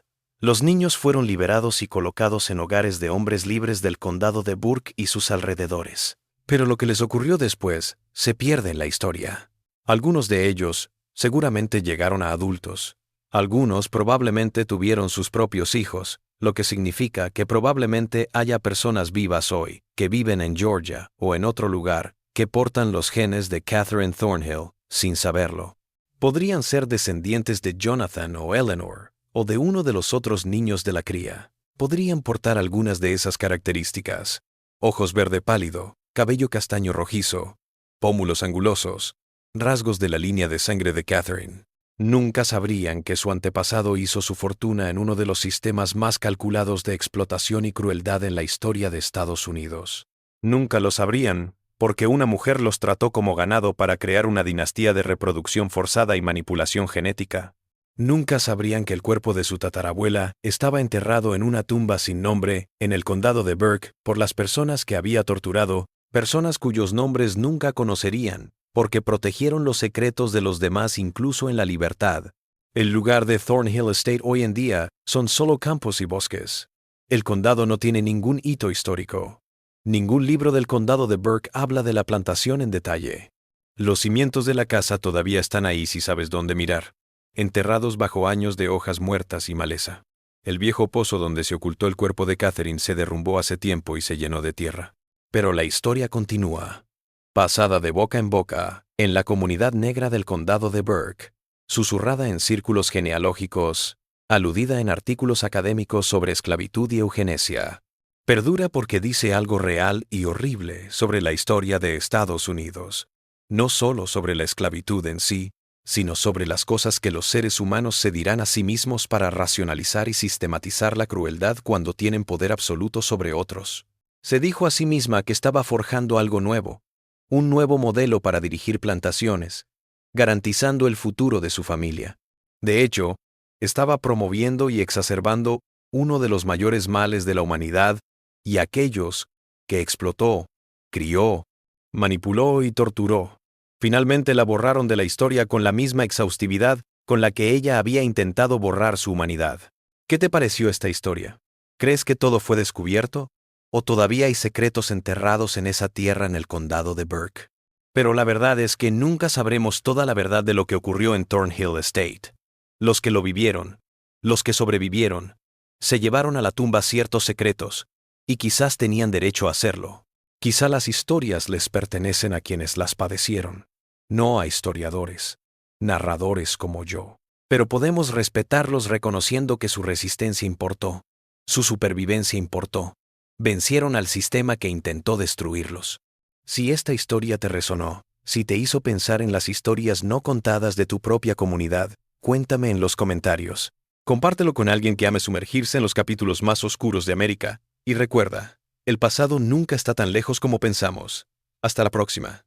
Los niños fueron liberados y colocados en hogares de hombres libres del condado de Burke y sus alrededores. Pero lo que les ocurrió después se pierde en la historia. Algunos de ellos seguramente llegaron a adultos. Algunos probablemente tuvieron sus propios hijos, lo que significa que probablemente haya personas vivas hoy, que viven en Georgia o en otro lugar, que portan los genes de Catherine Thornhill, sin saberlo. Podrían ser descendientes de Jonathan o Eleanor, o de uno de los otros niños de la cría. Podrían portar algunas de esas características: ojos verde pálido, cabello castaño rojizo, pómulos angulosos, rasgos de la línea de sangre de Catherine. Nunca sabrían que su antepasado hizo su fortuna en uno de los sistemas más calculados de explotación y crueldad en la historia de Estados Unidos. Nunca lo sabrían, porque una mujer los trató como ganado para crear una dinastía de reproducción forzada y manipulación genética. Nunca sabrían que el cuerpo de su tatarabuela estaba enterrado en una tumba sin nombre en el condado de Burke por las personas que había torturado, personas cuyos nombres nunca conocerían, porque protegieron los secretos de los demás incluso en la libertad. El lugar de Thornhill Estate hoy en día son solo campos y bosques. El condado no tiene ningún hito histórico. Ningún libro del condado de Burke habla de la plantación en detalle. Los cimientos de la casa todavía están ahí si sabes dónde mirar, enterrados bajo años de hojas muertas y maleza. El viejo pozo donde se ocultó el cuerpo de Catherine se derrumbó hace tiempo y se llenó de tierra. Pero la historia continúa, pasada de boca en boca, en la comunidad negra del condado de Burke, susurrada en círculos genealógicos, aludida en artículos académicos sobre esclavitud y eugenesia. Perdura porque dice algo real y horrible sobre la historia de Estados Unidos, no solo sobre la esclavitud en sí, sino sobre las cosas que los seres humanos se dirán a sí mismos para racionalizar y sistematizar la crueldad cuando tienen poder absoluto sobre otros. Se dijo a sí misma que estaba forjando algo nuevo, un nuevo modelo para dirigir plantaciones, garantizando el futuro de su familia. De hecho, estaba promoviendo y exacerbando uno de los mayores males de la humanidad y aquellos que explotó, crió, manipuló y torturó. Finalmente la borraron de la historia con la misma exhaustividad con la que ella había intentado borrar su humanidad. ¿Qué te pareció esta historia? ¿Crees que todo fue descubierto? ¿O todavía hay secretos enterrados en esa tierra en el condado de Burke? Pero la verdad es que nunca sabremos toda la verdad de lo que ocurrió en Thornhill Estate. Los que lo vivieron, los que sobrevivieron, se llevaron a la tumba ciertos secretos, y quizás tenían derecho a hacerlo. Quizá las historias les pertenecen a quienes las padecieron, no a historiadores, narradores como yo. Pero podemos respetarlos reconociendo que su resistencia importó, su supervivencia importó. Vencieron al sistema que intentó destruirlos. Si esta historia te resonó, si te hizo pensar en las historias no contadas de tu propia comunidad, cuéntame en los comentarios. Compártelo con alguien que ame sumergirse en los capítulos más oscuros de América. Y recuerda, el pasado nunca está tan lejos como pensamos. Hasta la próxima.